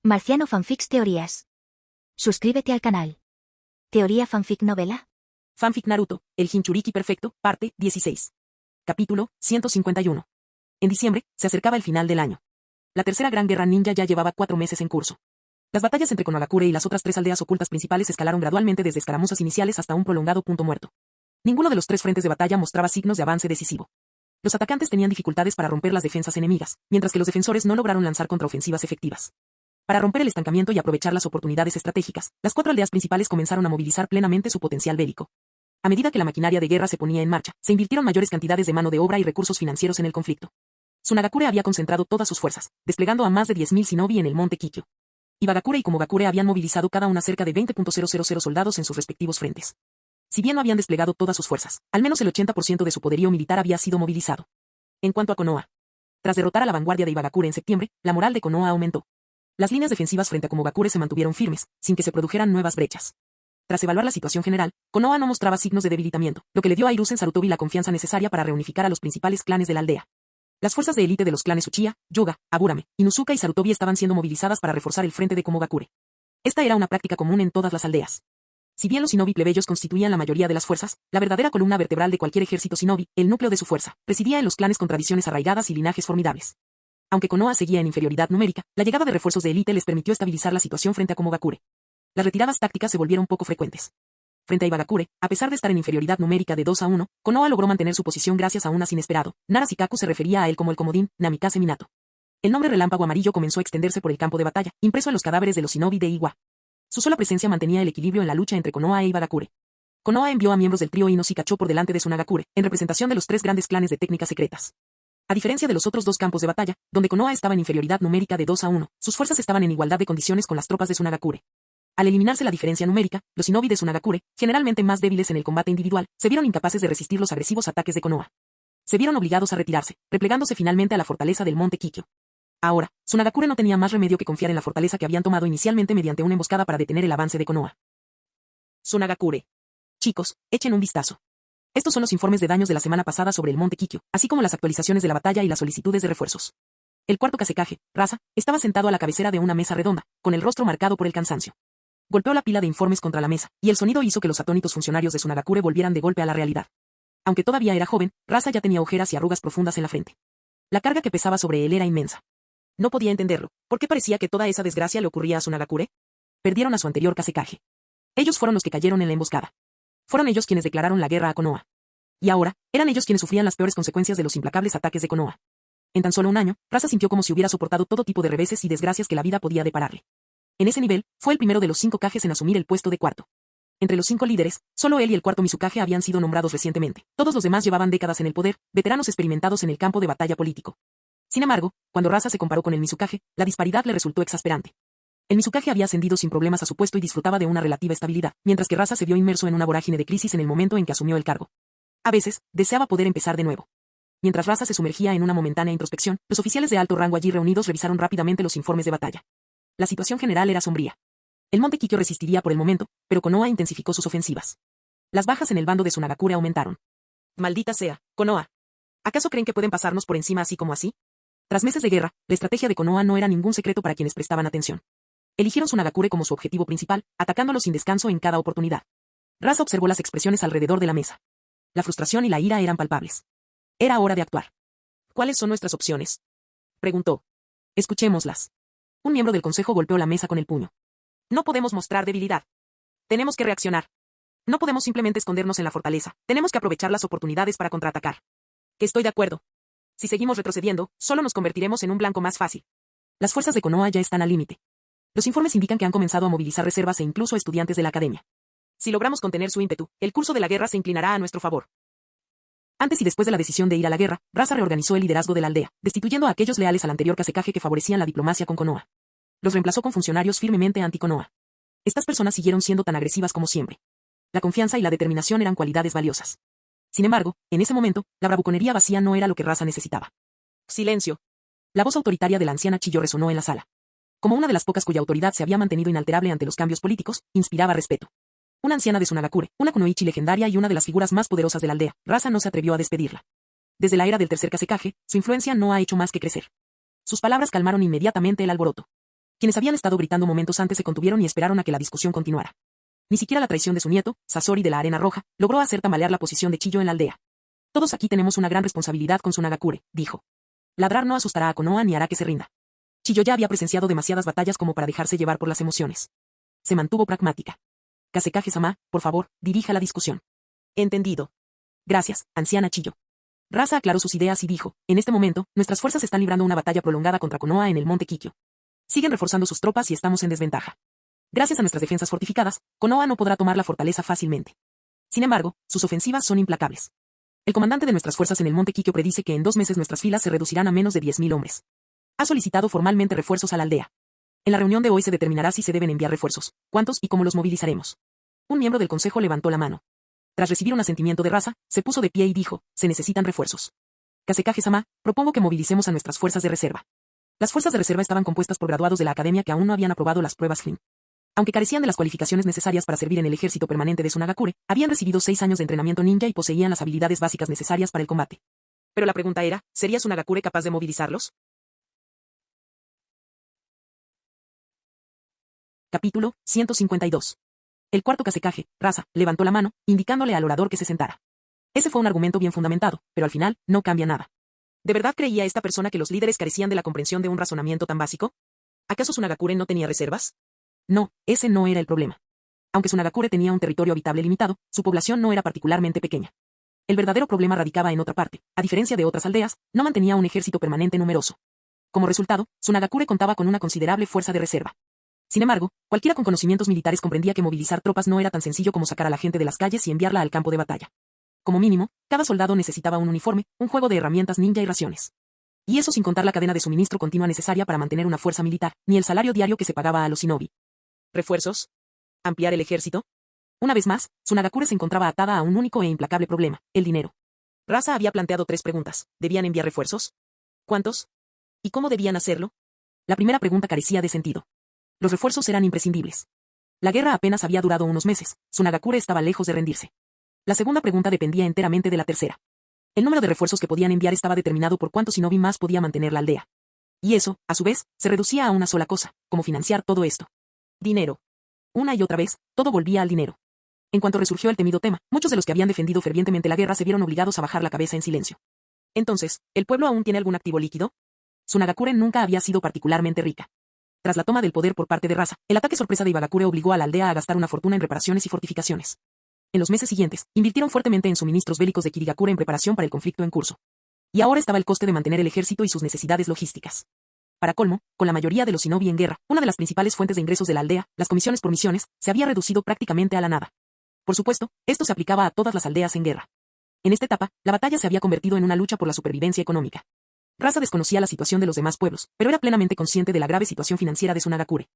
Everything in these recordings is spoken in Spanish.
Marciano Fanfics Teorías. Suscríbete al canal. Teoría Fanfic Novela. Fanfic Naruto, el Jinchuriki perfecto, parte 16. Capítulo 151. En diciembre, se acercaba el final del año. La tercera gran guerra ninja ya llevaba 4 meses en curso. Las batallas entre Konohagakure y las otras 3 aldeas ocultas principales escalaron gradualmente desde escaramuzas iniciales hasta un prolongado punto muerto. Ninguno de los 3 frentes de batalla mostraba signos de avance decisivo. Los atacantes tenían dificultades para romper las defensas enemigas, mientras que los defensores no lograron lanzar contraofensivas efectivas. Para romper el estancamiento y aprovechar las oportunidades estratégicas, las 4 aldeas principales comenzaron a movilizar plenamente su potencial bélico. A medida que la maquinaria de guerra se ponía en marcha, se invirtieron mayores cantidades de mano de obra y recursos financieros en el conflicto. Tsunagakure había concentrado todas sus fuerzas, desplegando a más de 10.000 shinobi en el monte Kikyo. Ibagakure y Komogakure habían movilizado cada una cerca de 20.000 soldados en sus respectivos frentes. Si bien no habían desplegado todas sus fuerzas, al menos el 80% de su poderío militar había sido movilizado. En cuanto a Konoha, tras derrotar a la vanguardia de Ibagakure en septiembre, la moral de Konoha aumentó. Las líneas defensivas frente a Komogakure se mantuvieron firmes, sin que se produjeran nuevas brechas. Tras evaluar la situación general, Konoha no mostraba signos de debilitamiento, lo que le dio a Hiruzen Sarutobi la confianza necesaria para reunificar a los principales clanes de la aldea. Las fuerzas de élite de los clanes Uchiha, Hyuga, Aburame, Inuzuka y Sarutobi estaban siendo movilizadas para reforzar el frente de Komogakure. Esta era una práctica común en todas las aldeas. Si bien los shinobi plebeyos constituían la mayoría de las fuerzas, la verdadera columna vertebral de cualquier ejército shinobi, el núcleo de su fuerza, residía en los clanes con tradiciones arraigadas y linajes formidables. Aunque Konoha seguía en inferioridad numérica, la llegada de refuerzos de élite les permitió estabilizar la situación frente a Komogakure. Las retiradas tácticas se volvieron poco frecuentes. Frente a Ibagakure, a pesar de estar en inferioridad numérica de 2-1, Konoha logró mantener su posición gracias a un as inesperado. Nara Shikaku se refería a él como el comodín, Namikaze Minato. El nombre relámpago amarillo comenzó a extenderse por el campo de batalla, impreso en los cadáveres de los shinobi de Iwa. Su sola presencia mantenía el equilibrio en la lucha entre Konoha e Ibagakure. Konoha envió a miembros del trío Ino Shikacho por delante de Tsunagakure, en representación de los 3 grandes clanes de técnicas secretas. A diferencia de los otros 2 campos de batalla, donde Konoha estaba en inferioridad numérica de 2-1, sus fuerzas estaban en igualdad de condiciones con las tropas de Tsunagakure. Al eliminarse la diferencia numérica, los shinobi de Tsunagakure, generalmente más débiles en el combate individual, se vieron incapaces de resistir los agresivos ataques de Konoha. Se vieron obligados a retirarse, replegándose finalmente a la fortaleza del monte Kikyo. Ahora, Tsunagakure no tenía más remedio que confiar en la fortaleza que habían tomado inicialmente mediante una emboscada para detener el avance de Konoha. Tsunagakure. Chicos, echen un vistazo. Estos son los informes de daños de la semana pasada sobre el monte Kikyo, así como las actualizaciones de la batalla y las solicitudes de refuerzos. El cuarto Kazekage, Rasa, estaba sentado a la cabecera de una mesa redonda, con el rostro marcado por el cansancio. Golpeó la pila de informes contra la mesa, y el sonido hizo que los atónitos funcionarios de Tsunagakure volvieran de golpe a la realidad. Aunque todavía era joven, Rasa ya tenía ojeras y arrugas profundas en la frente. La carga que pesaba sobre él era inmensa. No podía entenderlo. ¿Por qué parecía que toda esa desgracia le ocurría a Tsunagakure? Perdieron a su anterior Kazekage. Ellos fueron los que cayeron en la emboscada. Fueron ellos quienes declararon la guerra a Konoha. Y ahora, eran ellos quienes sufrían las peores consecuencias de los implacables ataques de Konoha. En tan solo un año, Rasa sintió como si hubiera soportado todo tipo de reveses y desgracias que la vida podía depararle. En ese nivel, fue el primero de los 5 Kages en asumir el puesto de cuarto. Entre los 5 líderes, solo él y el cuarto Mizukage habían sido nombrados recientemente. Todos los demás llevaban décadas en el poder, veteranos experimentados en el campo de batalla político. Sin embargo, cuando Rasa se comparó con el Mizukage, la disparidad le resultó exasperante. El Mizukage había ascendido sin problemas a su puesto y disfrutaba de una relativa estabilidad, mientras que Rasa se vio inmerso en una vorágine de crisis en el momento en que asumió el cargo. A veces, deseaba poder empezar de nuevo. Mientras Rasa se sumergía en una momentánea introspección, los oficiales de alto rango allí reunidos revisaron rápidamente los informes de batalla. La situación general era sombría. El monte Kikyo resistiría por el momento, pero Konoha intensificó sus ofensivas. Las bajas en el bando de Tsunagakure aumentaron. Maldita sea, Konoha. ¿Acaso creen que pueden pasarnos por encima así como así? Tras meses de guerra, la estrategia de Konoha no era ningún secreto para quienes prestaban atención. Eligieron Tsunagakure como su objetivo principal, atacándolo sin descanso en cada oportunidad. Rasa observó las expresiones alrededor de la mesa. La frustración y la ira eran palpables. Era hora de actuar. ¿Cuáles son nuestras opciones?, preguntó. Escuchémoslas. Un miembro del consejo golpeó la mesa con el puño. No podemos mostrar debilidad. Tenemos que reaccionar. No podemos simplemente escondernos en la fortaleza. Tenemos que aprovechar las oportunidades para contraatacar. Estoy de acuerdo. Si seguimos retrocediendo, solo nos convertiremos en un blanco más fácil. Las fuerzas de Konoha ya están al límite. Los informes indican que han comenzado a movilizar reservas e incluso estudiantes de la academia. Si logramos contener su ímpetu, el curso de la guerra se inclinará a nuestro favor. Antes y después de la decisión de ir a la guerra, Rasa reorganizó el liderazgo de la aldea, destituyendo a aquellos leales al anterior Kazekage que favorecían la diplomacia con Konoha. Los reemplazó con funcionarios firmemente anti-Konoha. Estas personas siguieron siendo tan agresivas como siempre. La confianza y la determinación eran cualidades valiosas. Sin embargo, en ese momento, la bravuconería vacía no era lo que Rasa necesitaba. Silencio. La voz autoritaria de la anciana Chiyo resonó en la sala. Como una de las pocas cuya autoridad se había mantenido inalterable ante los cambios políticos, inspiraba respeto. Una anciana de Tsunagakure, una kunoichi legendaria y una de las figuras más poderosas de la aldea, Rasa no se atrevió a despedirla. Desde la era del tercer Kazekage, su influencia no ha hecho más que crecer. Sus palabras calmaron inmediatamente el alboroto. Quienes habían estado gritando momentos antes se contuvieron y esperaron a que la discusión continuara. Ni siquiera la traición de su nieto, Sasori de la Arena Roja, logró hacer tambalear la posición de Chiyo en la aldea. Todos aquí tenemos una gran responsabilidad con Sunagakure, dijo. Ladrar no asustará a Konoha ni hará que se rinda. Chiyo ya había presenciado demasiadas batallas como para dejarse llevar por las emociones. Se mantuvo pragmática. Kasekage-sama, por favor, dirija la discusión. Entendido. Gracias, anciana Chiyo. Rasa aclaró sus ideas y dijo, en este momento, nuestras fuerzas están librando una batalla prolongada contra Konoha en el monte Kikyo. Siguen reforzando sus tropas y estamos en desventaja. Gracias a nuestras defensas fortificadas, Konoha no podrá tomar la fortaleza fácilmente. Sin embargo, sus ofensivas son implacables. El comandante de nuestras fuerzas en el monte Kikyo predice que en 2 meses nuestras filas se reducirán a menos de 10.000 hombres. Ha solicitado formalmente refuerzos a la aldea. En la reunión de hoy se determinará si se deben enviar refuerzos, cuántos y cómo los movilizaremos. Un miembro del consejo levantó la mano. Tras recibir un asentimiento de Rasa, se puso de pie y dijo, se necesitan refuerzos. Kasekage-sama, propongo que movilicemos a nuestras fuerzas de reserva. Las fuerzas de reserva estaban compuestas por graduados de la academia que aún no habían aprobado las pruebas FLIM. Aunque carecían de las cualificaciones necesarias para servir en el ejército permanente de Sunagakure, habían recibido 6 años de entrenamiento ninja y poseían las habilidades básicas necesarias para el combate. Pero la pregunta era, ¿sería Sunagakure capaz de movilizarlos? Capítulo 152. El cuarto Kasekage, Rasa, levantó la mano, indicándole al orador que se sentara. Ese fue un argumento bien fundamentado, pero al final, no cambia nada. ¿De verdad creía esta persona que los líderes carecían de la comprensión de un razonamiento tan básico? ¿Acaso Sunagakure no tenía reservas? No, ese no era el problema. Aunque Sunagakure tenía un territorio habitable limitado, su población no era particularmente pequeña. El verdadero problema radicaba en otra parte. A diferencia de otras aldeas, no mantenía un ejército permanente numeroso. Como resultado, Sunagakure contaba con una considerable fuerza de reserva. Sin embargo, cualquiera con conocimientos militares comprendía que movilizar tropas no era tan sencillo como sacar a la gente de las calles y enviarla al campo de batalla. Como mínimo, cada soldado necesitaba un uniforme, un juego de herramientas ninja y raciones. Y eso sin contar la cadena de suministro continua necesaria para mantener una fuerza militar, ni el salario diario que se pagaba a los shinobi. ¿Refuerzos? ¿Ampliar el ejército? Una vez más, Sunagakure se encontraba atada a un único e implacable problema, el dinero. Rasa había planteado 3 preguntas. ¿Debían enviar refuerzos? ¿Cuántos? ¿Y cómo debían hacerlo? La primera pregunta carecía de sentido. Los refuerzos eran imprescindibles. La guerra apenas había durado unos meses, Sunagakure estaba lejos de rendirse. La segunda pregunta dependía enteramente de la tercera. El número de refuerzos que podían enviar estaba determinado por cuántos shinobi más podía mantener la aldea. Y eso, a su vez, se reducía a una sola cosa, cómo financiar todo esto. Dinero. Una y otra vez, todo volvía al dinero. En cuanto resurgió el temido tema, muchos de los que habían defendido fervientemente la guerra se vieron obligados a bajar la cabeza en silencio. Entonces, ¿el pueblo aún tiene algún activo líquido? Sunagakure nunca había sido particularmente rica. Tras la toma del poder por parte de Rasa, el ataque sorpresa de Ibagakure obligó a la aldea a gastar una fortuna en reparaciones y fortificaciones. En los meses siguientes, invirtieron fuertemente en suministros bélicos de Kirigakure en preparación para el conflicto en curso. Y ahora estaba el coste de mantener el ejército y sus necesidades logísticas. Para colmo, con la mayoría de los shinobi en guerra, una de las principales fuentes de ingresos de la aldea, las comisiones por misiones, se había reducido prácticamente a la nada. Por supuesto, esto se aplicaba a todas las aldeas en guerra. En esta etapa, la batalla se había convertido en una lucha por la supervivencia económica. Rasa desconocía la situación de los demás pueblos, pero era plenamente consciente de la grave situación financiera de Sunagakure.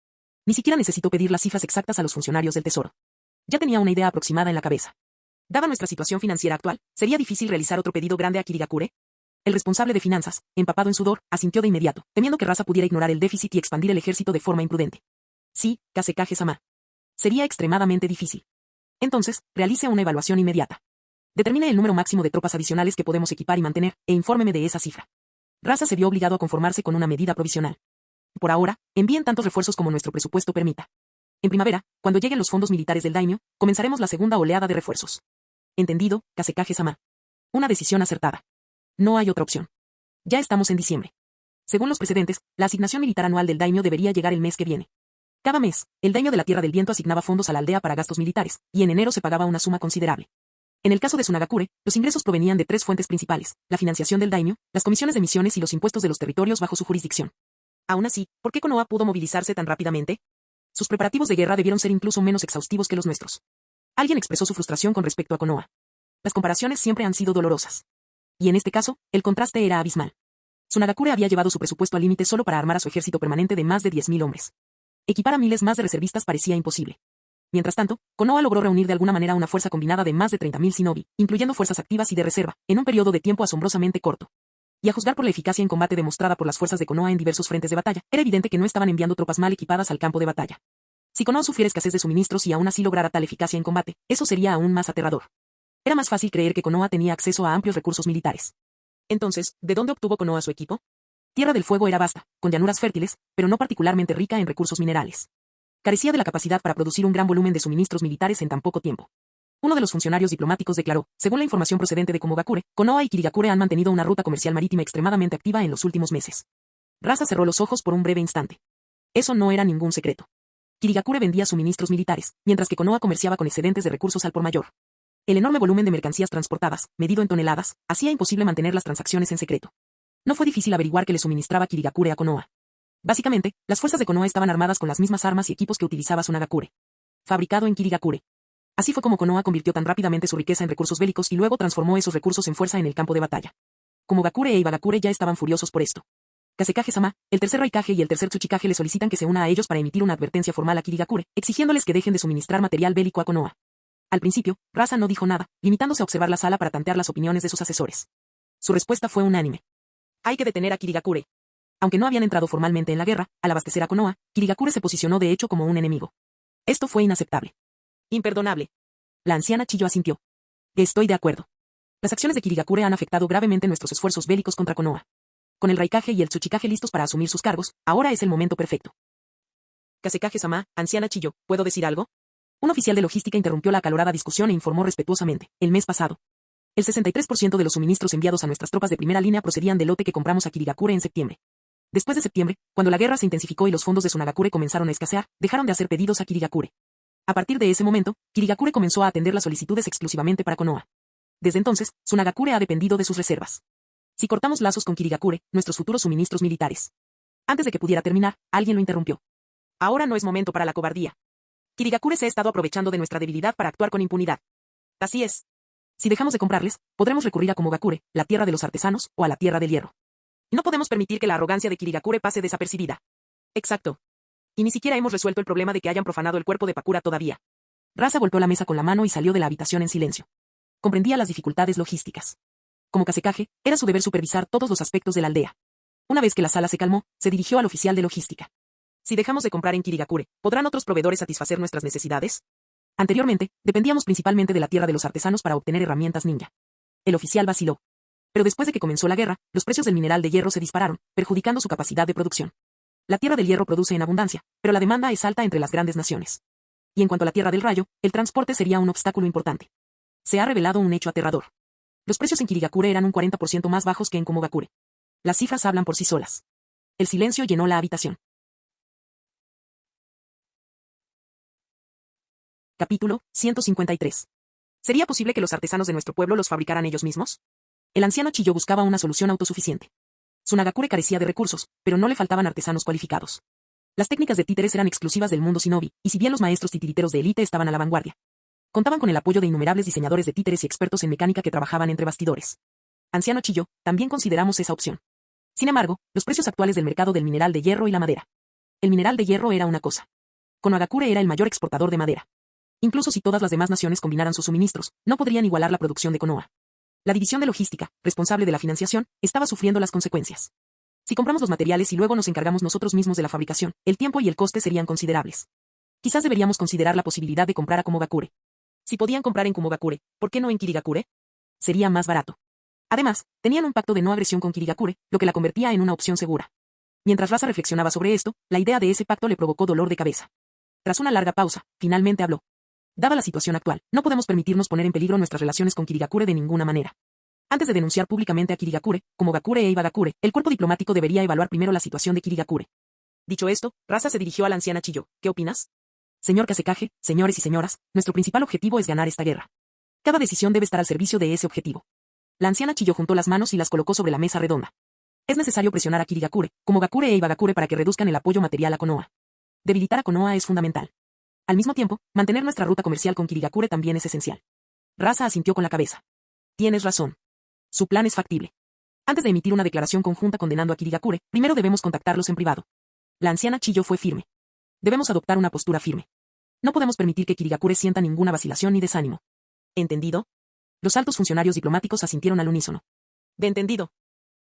Ni siquiera necesitó pedir las cifras exactas a los funcionarios del tesoro. Ya tenía una idea aproximada en la cabeza. Dada nuestra situación financiera actual, ¿sería difícil realizar otro pedido grande a Kirigakure? El responsable de finanzas, empapado en sudor, asintió de inmediato, temiendo que Rasa pudiera ignorar el déficit y expandir el ejército de forma imprudente. Sí, Kasekage-sama. Sería extremadamente difícil. Entonces, realice una evaluación inmediata. Determine el número máximo de tropas adicionales que podemos equipar y mantener, e infórmeme de esa cifra. Rasa se vio obligado a conformarse con una medida provisional. Por ahora, envíen tantos refuerzos como nuestro presupuesto permita. En primavera, cuando lleguen los fondos militares del daimyo, comenzaremos la segunda oleada de refuerzos. Entendido, Kasekage-sama. Una decisión acertada. No hay otra opción. Ya estamos en diciembre. Según los precedentes, la asignación militar anual del daimyo debería llegar el mes que viene. Cada mes, el daimyo de la Tierra del Viento asignaba fondos a la aldea para gastos militares, y en enero se pagaba una suma considerable. En el caso de Sunagakure, los ingresos provenían de 3 fuentes principales, la financiación del daimyo, las comisiones de misiones y los impuestos de los territorios bajo su jurisdicción. Aún así, ¿por qué Konoha pudo movilizarse tan rápidamente? Sus preparativos de guerra debieron ser incluso menos exhaustivos que los nuestros. Alguien expresó su frustración con respecto a Konoha. Las comparaciones siempre han sido dolorosas. Y en este caso, el contraste era abismal. Sunagakure había llevado su presupuesto al límite solo para armar a su ejército permanente de más de 10.000 hombres. Equipar a miles más de reservistas parecía imposible. Mientras tanto, Konoha logró reunir de alguna manera una fuerza combinada de más de 30.000 shinobi, incluyendo fuerzas activas y de reserva, en un periodo de tiempo asombrosamente corto. Y a juzgar por la eficacia en combate demostrada por las fuerzas de Konoha en diversos frentes de batalla, era evidente que no estaban enviando tropas mal equipadas al campo de batalla. Si Konoha sufriera escasez de suministros y aún así lograra tal eficacia en combate, eso sería aún más aterrador. Era más fácil creer que Konoha tenía acceso a amplios recursos militares. Entonces, ¿de dónde obtuvo Konoha su equipo? Tierra del Fuego era vasta, con llanuras fértiles, pero no particularmente rica en recursos minerales. Carecía de la capacidad para producir un gran volumen de suministros militares en tan poco tiempo. Uno de los funcionarios diplomáticos declaró, según la información procedente de Kumogakure, Konoha y Kirigakure han mantenido una ruta comercial marítima extremadamente activa en los últimos meses. Rasa cerró los ojos por un breve instante. Eso no era ningún secreto. Kirigakure vendía suministros militares, mientras que Konoha comerciaba con excedentes de recursos al por mayor. El enorme volumen de mercancías transportadas, medido en toneladas, hacía imposible mantener las transacciones en secreto. No fue difícil averiguar qué le suministraba Kirigakure a Konoha. Básicamente, las fuerzas de Konoha estaban armadas con las mismas armas y equipos que utilizaba Tsunagakure. Fabricado en Kirigakure. Así fue como Konoha convirtió tan rápidamente su riqueza en recursos bélicos y luego transformó esos recursos en fuerza en el campo de batalla. Kumogakure e Ibagakure ya estaban furiosos por esto. Kasekage-sama, el tercer Raikage y el tercer Tsuchikage le solicitan que se una a ellos para emitir una advertencia formal a Kirigakure, exigiéndoles que dejen de suministrar material bélico a Konoha. Al principio, Rasa no dijo nada, limitándose a observar la sala para tantear las opiniones de sus asesores. Su respuesta fue unánime. Hay que detener a Kirigakure. Aunque no habían entrado formalmente en la guerra, al abastecer a Konoha, Kirigakure se posicionó de hecho como un enemigo. Esto fue inaceptable. Imperdonable. La anciana Chiyo asintió. Estoy de acuerdo. Las acciones de Kirigakure han afectado gravemente nuestros esfuerzos bélicos contra Konoha. Con el Raikage y el Tsuchikage listos para asumir sus cargos, ahora es el momento perfecto. Kasekage-sama, anciana Chiyo, ¿puedo decir algo? Un oficial de logística interrumpió la acalorada discusión e informó respetuosamente, el mes pasado. El 63% de los suministros enviados a nuestras tropas de primera línea procedían del lote que compramos a Kirigakure en septiembre. Después de septiembre, cuando la guerra se intensificó y los fondos de Tsunagakure comenzaron a escasear, dejaron de hacer pedidos a Kirigakure. A partir de ese momento, Kirigakure comenzó a atender las solicitudes exclusivamente para Konoha. Desde entonces, Tsunagakure ha dependido de sus reservas. Si cortamos lazos con Kirigakure, nuestros futuros suministros militares. Antes de que pudiera terminar, alguien lo interrumpió. Ahora no es momento para la cobardía. Kirigakure se ha estado aprovechando de nuestra debilidad para actuar con impunidad. Así es. Si dejamos de comprarles, podremos recurrir a Kumogakure, la tierra de los artesanos, o a la tierra del hierro. No podemos permitir que la arrogancia de Kirigakure pase desapercibida. Exacto. Y ni siquiera hemos resuelto el problema de que hayan profanado el cuerpo de Pakura todavía. Rasa golpeó la mesa con la mano y salió de la habitación en silencio. Comprendía las dificultades logísticas. Como Kasekage, era su deber supervisar todos los aspectos de la aldea. Una vez que la sala se calmó, se dirigió al oficial de logística. Si dejamos de comprar en Kirigakure, ¿podrán otros proveedores satisfacer nuestras necesidades? Anteriormente, dependíamos principalmente de la tierra de los artesanos para obtener herramientas ninja. El oficial vaciló. Pero después de que comenzó la guerra, los precios del mineral de hierro se dispararon, perjudicando su capacidad de producción. La tierra del hierro produce en abundancia, pero la demanda es alta entre las grandes naciones. Y en cuanto a la tierra del rayo, el transporte sería un obstáculo importante. Se ha revelado un hecho aterrador. Los precios en Kirigakure eran un 40% más bajos que en Kumogakure. Las cifras hablan por sí solas. El silencio llenó la habitación. Capítulo 153. ¿Sería posible que los artesanos de nuestro pueblo los fabricaran ellos mismos? El anciano Chiyo buscaba una solución autosuficiente. Tsunagakure carecía de recursos, pero no le faltaban artesanos cualificados. Las técnicas de títeres eran exclusivas del mundo shinobi, y si bien los maestros titiriteros de élite estaban a la vanguardia, contaban con el apoyo de innumerables diseñadores de títeres y expertos en mecánica que trabajaban entre bastidores. Anciano Chiyo, también consideramos esa opción. Sin embargo, los precios actuales del mercado del mineral de hierro y la madera. El mineral de hierro era una cosa. Konohagakure era el mayor exportador de madera. Incluso si todas las demás naciones combinaran sus suministros, no podrían igualar la producción de Konoha. La división de logística, responsable de la financiación, estaba sufriendo las consecuencias. Si compramos los materiales y luego nos encargamos nosotros mismos de la fabricación, el tiempo y el coste serían considerables. Quizás deberíamos considerar la posibilidad de comprar a Kumogakure. Si podían comprar en Kumogakure, ¿por qué no en Kirigakure? Sería más barato. Además, tenían un pacto de no agresión con Kirigakure, lo que la convertía en una opción segura. Mientras Rasa reflexionaba sobre esto, la idea de ese pacto le provocó dolor de cabeza. Tras una larga pausa, finalmente habló. Dada la situación actual, no podemos permitirnos poner en peligro nuestras relaciones con Kirigakure de ninguna manera. Antes de denunciar públicamente a Kirigakure, Kumogakure e Ibagakure, el cuerpo diplomático debería evaluar primero la situación de Kirigakure. Dicho esto, Rasa se dirigió a la anciana Chiyo. ¿Qué opinas? Señor Kasekage, señores y señoras, nuestro principal objetivo es ganar esta guerra. Cada decisión debe estar al servicio de ese objetivo. La anciana Chiyo juntó las manos y las colocó sobre la mesa redonda. Es necesario presionar a Kirigakure, Kumogakure e Ibagakure para que reduzcan el apoyo material a Konoha. Debilitar a Konoha es fundamental. Al mismo tiempo, mantener nuestra ruta comercial con Kirigakure también es esencial. Rasa asintió con la cabeza. Tienes razón. Su plan es factible. Antes de emitir una declaración conjunta condenando a Kirigakure, primero debemos contactarlos en privado. La anciana Chiyo fue firme. Debemos adoptar una postura firme. No podemos permitir que Kirigakure sienta ninguna vacilación ni desánimo. ¿Entendido? Los altos funcionarios diplomáticos asintieron al unísono. De entendido.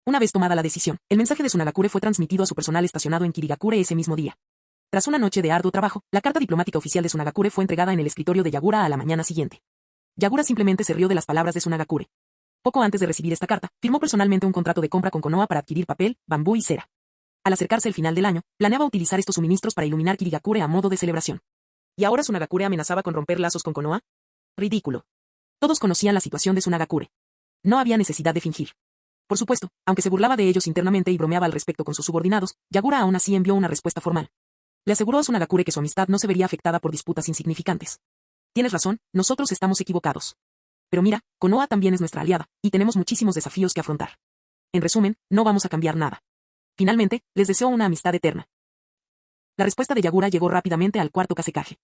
Una vez tomada la decisión, el mensaje de Tsunagakure fue transmitido a su personal estacionado en Kirigakure ese mismo día. Tras una noche de arduo trabajo, la carta diplomática oficial de Tsunagakure fue entregada en el escritorio de Yagura a la mañana siguiente. Yagura simplemente se rió de las palabras de Tsunagakure. Poco antes de recibir esta carta, firmó personalmente un contrato de compra con Konoha para adquirir papel, bambú y cera. Al acercarse el final del año, planeaba utilizar estos suministros para iluminar Kirigakure a modo de celebración. ¿Y ahora Tsunagakure amenazaba con romper lazos con Konoha? Ridículo. Todos conocían la situación de Tsunagakure. No había necesidad de fingir. Por supuesto, aunque se burlaba de ellos internamente y bromeaba al respecto con sus subordinados, Yagura aún así envió una respuesta formal. Le aseguró a Tsunagakure que su amistad no se vería afectada por disputas insignificantes. Tienes razón, nosotros estamos equivocados. Pero mira, Konoha también es nuestra aliada, y tenemos muchísimos desafíos que afrontar. En resumen, no vamos a cambiar nada. Finalmente, les deseo una amistad eterna. La respuesta de Yagura llegó rápidamente al cuarto Kazekage.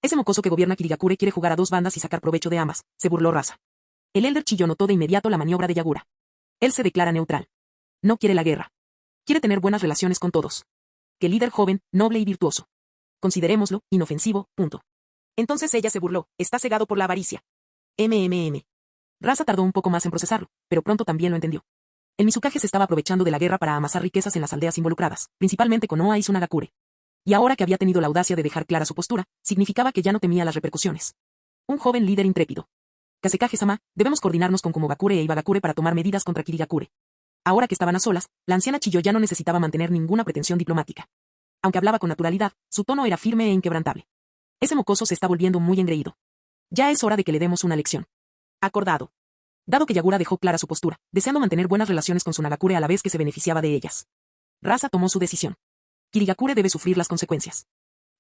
Ese mocoso que gobierna Kirigakure quiere jugar a dos bandas y sacar provecho de ambas, se burló Rasa. El Elder Chiyo notó de inmediato la maniobra de Yagura. Él se declara neutral. No quiere la guerra. Quiere tener buenas relaciones con todos. Que líder joven, noble y virtuoso. Considerémoslo, inofensivo, punto. Entonces ella se burló, está cegado por la avaricia. Rasa tardó un poco más en procesarlo, pero pronto también lo entendió. El Mizukage se estaba aprovechando de la guerra para amasar riquezas en las aldeas involucradas, principalmente Konoha y Tsunagakure. Y ahora que había tenido la audacia de dejar clara su postura, significaba que ya no temía las repercusiones. Un joven líder intrépido. Kazekage-sama, debemos coordinarnos con Komogakure e Ibagakure para tomar medidas contra Kirigakure. Ahora que estaban a solas, la anciana Chiyo ya no necesitaba mantener ninguna pretensión diplomática. Aunque hablaba con naturalidad, su tono era firme e inquebrantable. Ese mocoso se está volviendo muy engreído. Ya es hora de que le demos una lección. Acordado. Dado que Yagura dejó clara su postura, deseando mantener buenas relaciones con Tsunagakure a la vez que se beneficiaba de ellas. Rasa tomó su decisión. Kirigakure debe sufrir las consecuencias.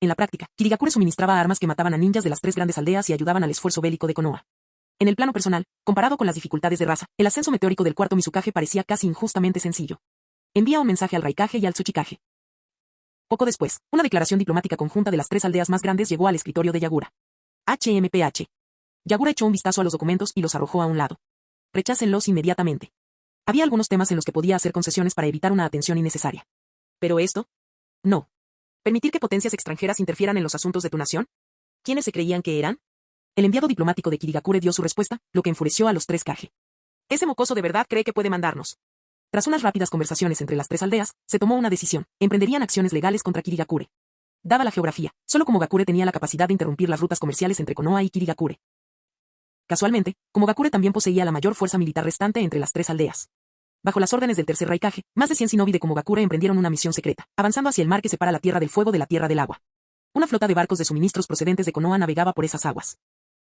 En la práctica, Kirigakure suministraba armas que mataban a ninjas de las tres grandes aldeas y ayudaban al esfuerzo bélico de Konoha. En el plano personal, comparado con las dificultades de Rasa, el ascenso meteórico del cuarto Mizukage parecía casi injustamente sencillo. Envía un mensaje al Raikage y al Tsuchikage. Poco después, una declaración diplomática conjunta de las tres aldeas más grandes llegó al escritorio de Yagura. HMPH. Yagura echó un vistazo a los documentos y los arrojó a un lado. Rechácenlos inmediatamente. Había algunos temas en los que podía hacer concesiones para evitar una atención innecesaria. ¿Pero esto? No. ¿Permitir que potencias extranjeras interfieran en los asuntos de tu nación? ¿Quiénes se creían que eran? El enviado diplomático de Kirigakure dio su respuesta, lo que enfureció a los tres Kage. Ese mocoso de verdad cree que puede mandarnos. Tras unas rápidas conversaciones entre las tres aldeas, se tomó una decisión: emprenderían acciones legales contra Kirigakure. Dada la geografía, solo Komogakure tenía la capacidad de interrumpir las rutas comerciales entre Konoha y Kirigakure. Casualmente, Komogakure también poseía la mayor fuerza militar restante entre las tres aldeas. Bajo las órdenes del tercer Raikage, más de 100 shinobi de Komogakure emprendieron una misión secreta, avanzando hacia el mar que separa la Tierra del Fuego de la Tierra del Agua. Una flota de barcos de suministros procedentes de Konoha navegaba por esas aguas.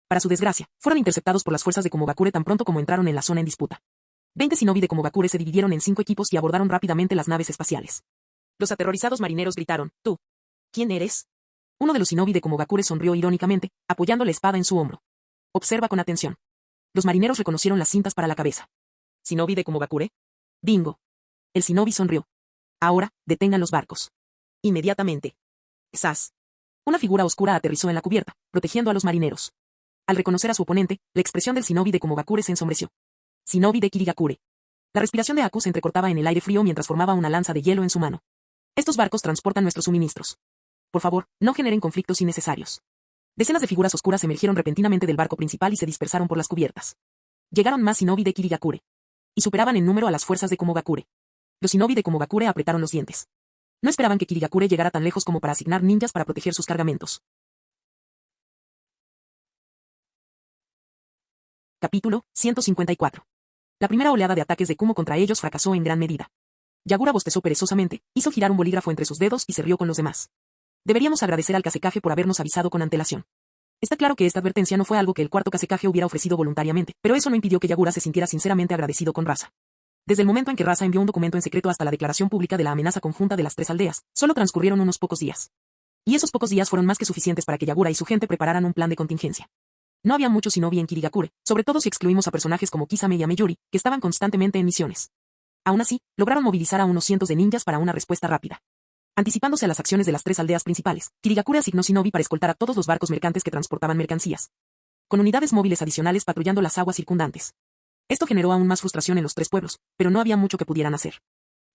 Para su desgracia, fueron interceptados por las fuerzas de Komogakure tan pronto como entraron en la zona en disputa. 20 shinobi de Komogakure se dividieron en 5 equipos y abordaron rápidamente las naves espaciales. Los aterrorizados marineros gritaron: «¿Tú? ¿Quién eres?» Uno de los shinobi de Komogakure sonrió irónicamente, apoyando la espada en su hombro. Observa con atención. Los marineros reconocieron las cintas para la cabeza. ¿Shinobi de Komogakure? Bingo. El shinobi sonrió. Ahora, detengan los barcos. Inmediatamente. ¡Zas! Una figura oscura aterrizó en la cubierta, protegiendo a los marineros. Al reconocer a su oponente, la expresión del shinobi de Komogakure se ensombreció. Shinobi de Kirigakure. La respiración de Aku se entrecortaba en el aire frío mientras formaba una lanza de hielo en su mano. Estos barcos transportan nuestros suministros. Por favor, no generen conflictos innecesarios. Decenas de figuras oscuras emergieron repentinamente del barco principal y se dispersaron por las cubiertas. Llegaron más shinobi de Kirigakure. Y superaban en número a las fuerzas de Komogakure. Los shinobi de Komogakure apretaron los dientes. No esperaban que Kirigakure llegara tan lejos como para asignar ninjas para proteger sus cargamentos. Capítulo 154. La primera oleada de ataques de Kumo contra ellos fracasó en gran medida. Yagura bostezó perezosamente, hizo girar un bolígrafo entre sus dedos y se rió con los demás. Deberíamos agradecer al Kazekage por habernos avisado con antelación. Está claro que esta advertencia no fue algo que el cuarto Kazekage hubiera ofrecido voluntariamente, pero eso no impidió que Yagura se sintiera sinceramente agradecido con Rasa. Desde el momento en que Rasa envió un documento en secreto hasta la declaración pública de la amenaza conjunta de las tres aldeas, solo transcurrieron unos pocos días. Y esos pocos días fueron más que suficientes para que Yagura y su gente prepararan un plan de contingencia. No había muchos shinobi en Kirigakure, sobre todo si excluimos a personajes como Kisame y Ameyuri, que estaban constantemente en misiones. Aún así, lograron movilizar a unos cientos de ninjas para una respuesta rápida. Anticipándose a las acciones de las tres aldeas principales, Kirigakure asignó shinobi para escoltar a todos los barcos mercantes que transportaban mercancías. Con unidades móviles adicionales patrullando las aguas circundantes. Esto generó aún más frustración en los tres pueblos, pero no había mucho que pudieran hacer.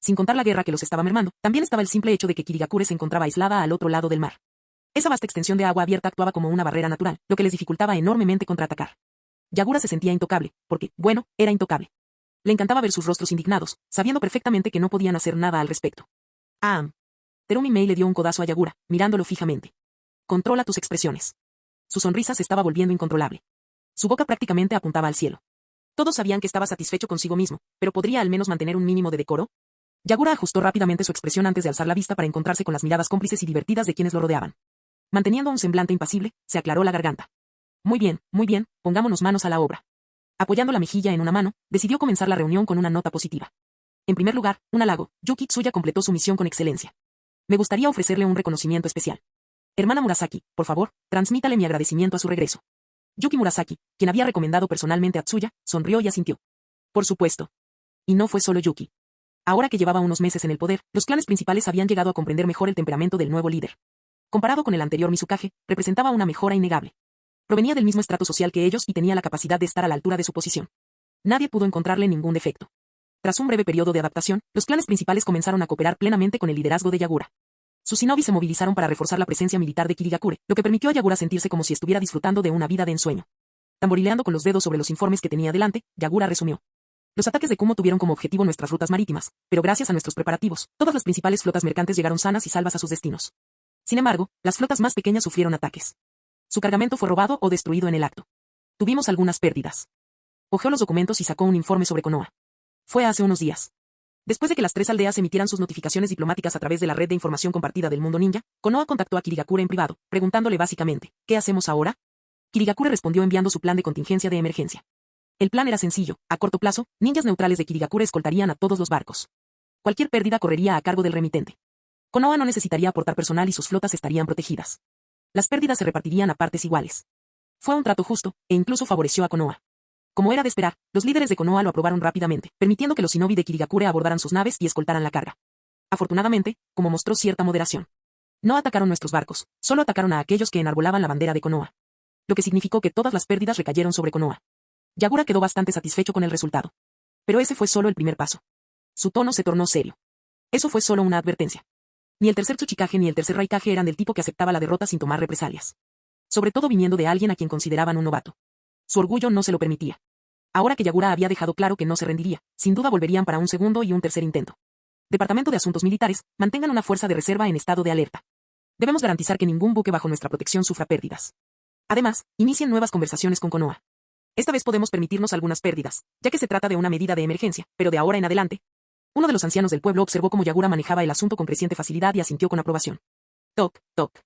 Sin contar la guerra que los estaba mermando, también estaba el simple hecho de que Kirigakure se encontraba aislada al otro lado del mar. Esa vasta extensión de agua abierta actuaba como una barrera natural, lo que les dificultaba enormemente contraatacar. Yagura se sentía intocable, porque, bueno, era intocable. Le encantaba ver sus rostros indignados, sabiendo perfectamente que no podían hacer nada al respecto. Terumi Mei le dio un codazo a Yagura, mirándolo fijamente. Controla tus expresiones. Su sonrisa se estaba volviendo incontrolable. Su boca prácticamente apuntaba al cielo. Todos sabían que estaba satisfecho consigo mismo, pero ¿podría al menos mantener un mínimo de decoro? Yagura ajustó rápidamente su expresión antes de alzar la vista para encontrarse con las miradas cómplices y divertidas de quienes lo rodeaban. Manteniendo un semblante impasible, se aclaró la garganta. Muy bien, pongámonos manos a la obra. Apoyando la mejilla en una mano, decidió comenzar la reunión con una nota positiva. En primer lugar, un halago. Yuki Tsuya completó su misión con excelencia. Me gustaría ofrecerle un reconocimiento especial. Hermana Murasaki, por favor, transmítale mi agradecimiento a su regreso. Yuki Murasaki, quien había recomendado personalmente a Tsuya, sonrió y asintió. Por supuesto. Y no fue solo Yuki. Ahora que llevaba unos meses en el poder, los clanes principales habían llegado a comprender mejor el temperamento del nuevo líder. Comparado con el anterior Mizukage, representaba una mejora innegable. Provenía del mismo estrato social que ellos y tenía la capacidad de estar a la altura de su posición. Nadie pudo encontrarle ningún defecto. Tras un breve periodo de adaptación, los clanes principales comenzaron a cooperar plenamente con el liderazgo de Yagura. Sus shinobi se movilizaron para reforzar la presencia militar de Kirigakure, lo que permitió a Yagura sentirse como si estuviera disfrutando de una vida de ensueño. Tamborileando con los dedos sobre los informes que tenía delante, Yagura resumió. Los ataques de Kumo tuvieron como objetivo nuestras rutas marítimas, pero gracias a nuestros preparativos, todas las principales flotas mercantes llegaron sanas y salvas a sus destinos. Sin embargo, las flotas más pequeñas sufrieron ataques. Su cargamento fue robado o destruido en el acto. Tuvimos algunas pérdidas. Hojeó los documentos y sacó un informe sobre Konoha. Fue hace unos días. Después de que las 3 aldeas emitieran sus notificaciones diplomáticas a través de la red de información compartida del mundo ninja, Konoha contactó a Kirigakure en privado, preguntándole básicamente, ¿qué hacemos ahora? Kirigakure respondió enviando su plan de contingencia de emergencia. El plan era sencillo, a corto plazo, ninjas neutrales de Kirigakure escoltarían a todos los barcos. Cualquier pérdida correría a cargo del remitente. Konoha no necesitaría aportar personal y sus flotas estarían protegidas. Las pérdidas se repartirían a partes iguales. Fue un trato justo, e incluso favoreció a Konoha. Como era de esperar, los líderes de Konoha lo aprobaron rápidamente, permitiendo que los shinobi de Kirigakure abordaran sus naves y escoltaran la carga. Afortunadamente, como mostró cierta moderación. No atacaron nuestros barcos, solo atacaron a aquellos que enarbolaban la bandera de Konoha. Lo que significó que todas las pérdidas recayeron sobre Konoha. Yagura quedó bastante satisfecho con el resultado. Pero ese fue solo el primer paso. Su tono se tornó serio. Eso fue solo una advertencia. Ni el tercer Tsuchikage ni el tercer Raikage eran del tipo que aceptaba la derrota sin tomar represalias. Sobre todo viniendo de alguien a quien consideraban un novato. Su orgullo no se lo permitía. Ahora que Yagura había dejado claro que no se rendiría, sin duda volverían para un segundo y un tercer intento. Departamento de Asuntos Militares, mantengan una fuerza de reserva en estado de alerta. Debemos garantizar que ningún buque bajo nuestra protección sufra pérdidas. Además, inicien nuevas conversaciones con Konoha. Esta vez podemos permitirnos algunas pérdidas, ya que se trata de una medida de emergencia, pero de ahora en adelante. Uno de los ancianos del pueblo observó cómo Yagura manejaba el asunto con creciente facilidad y asintió con aprobación. Toc, toc.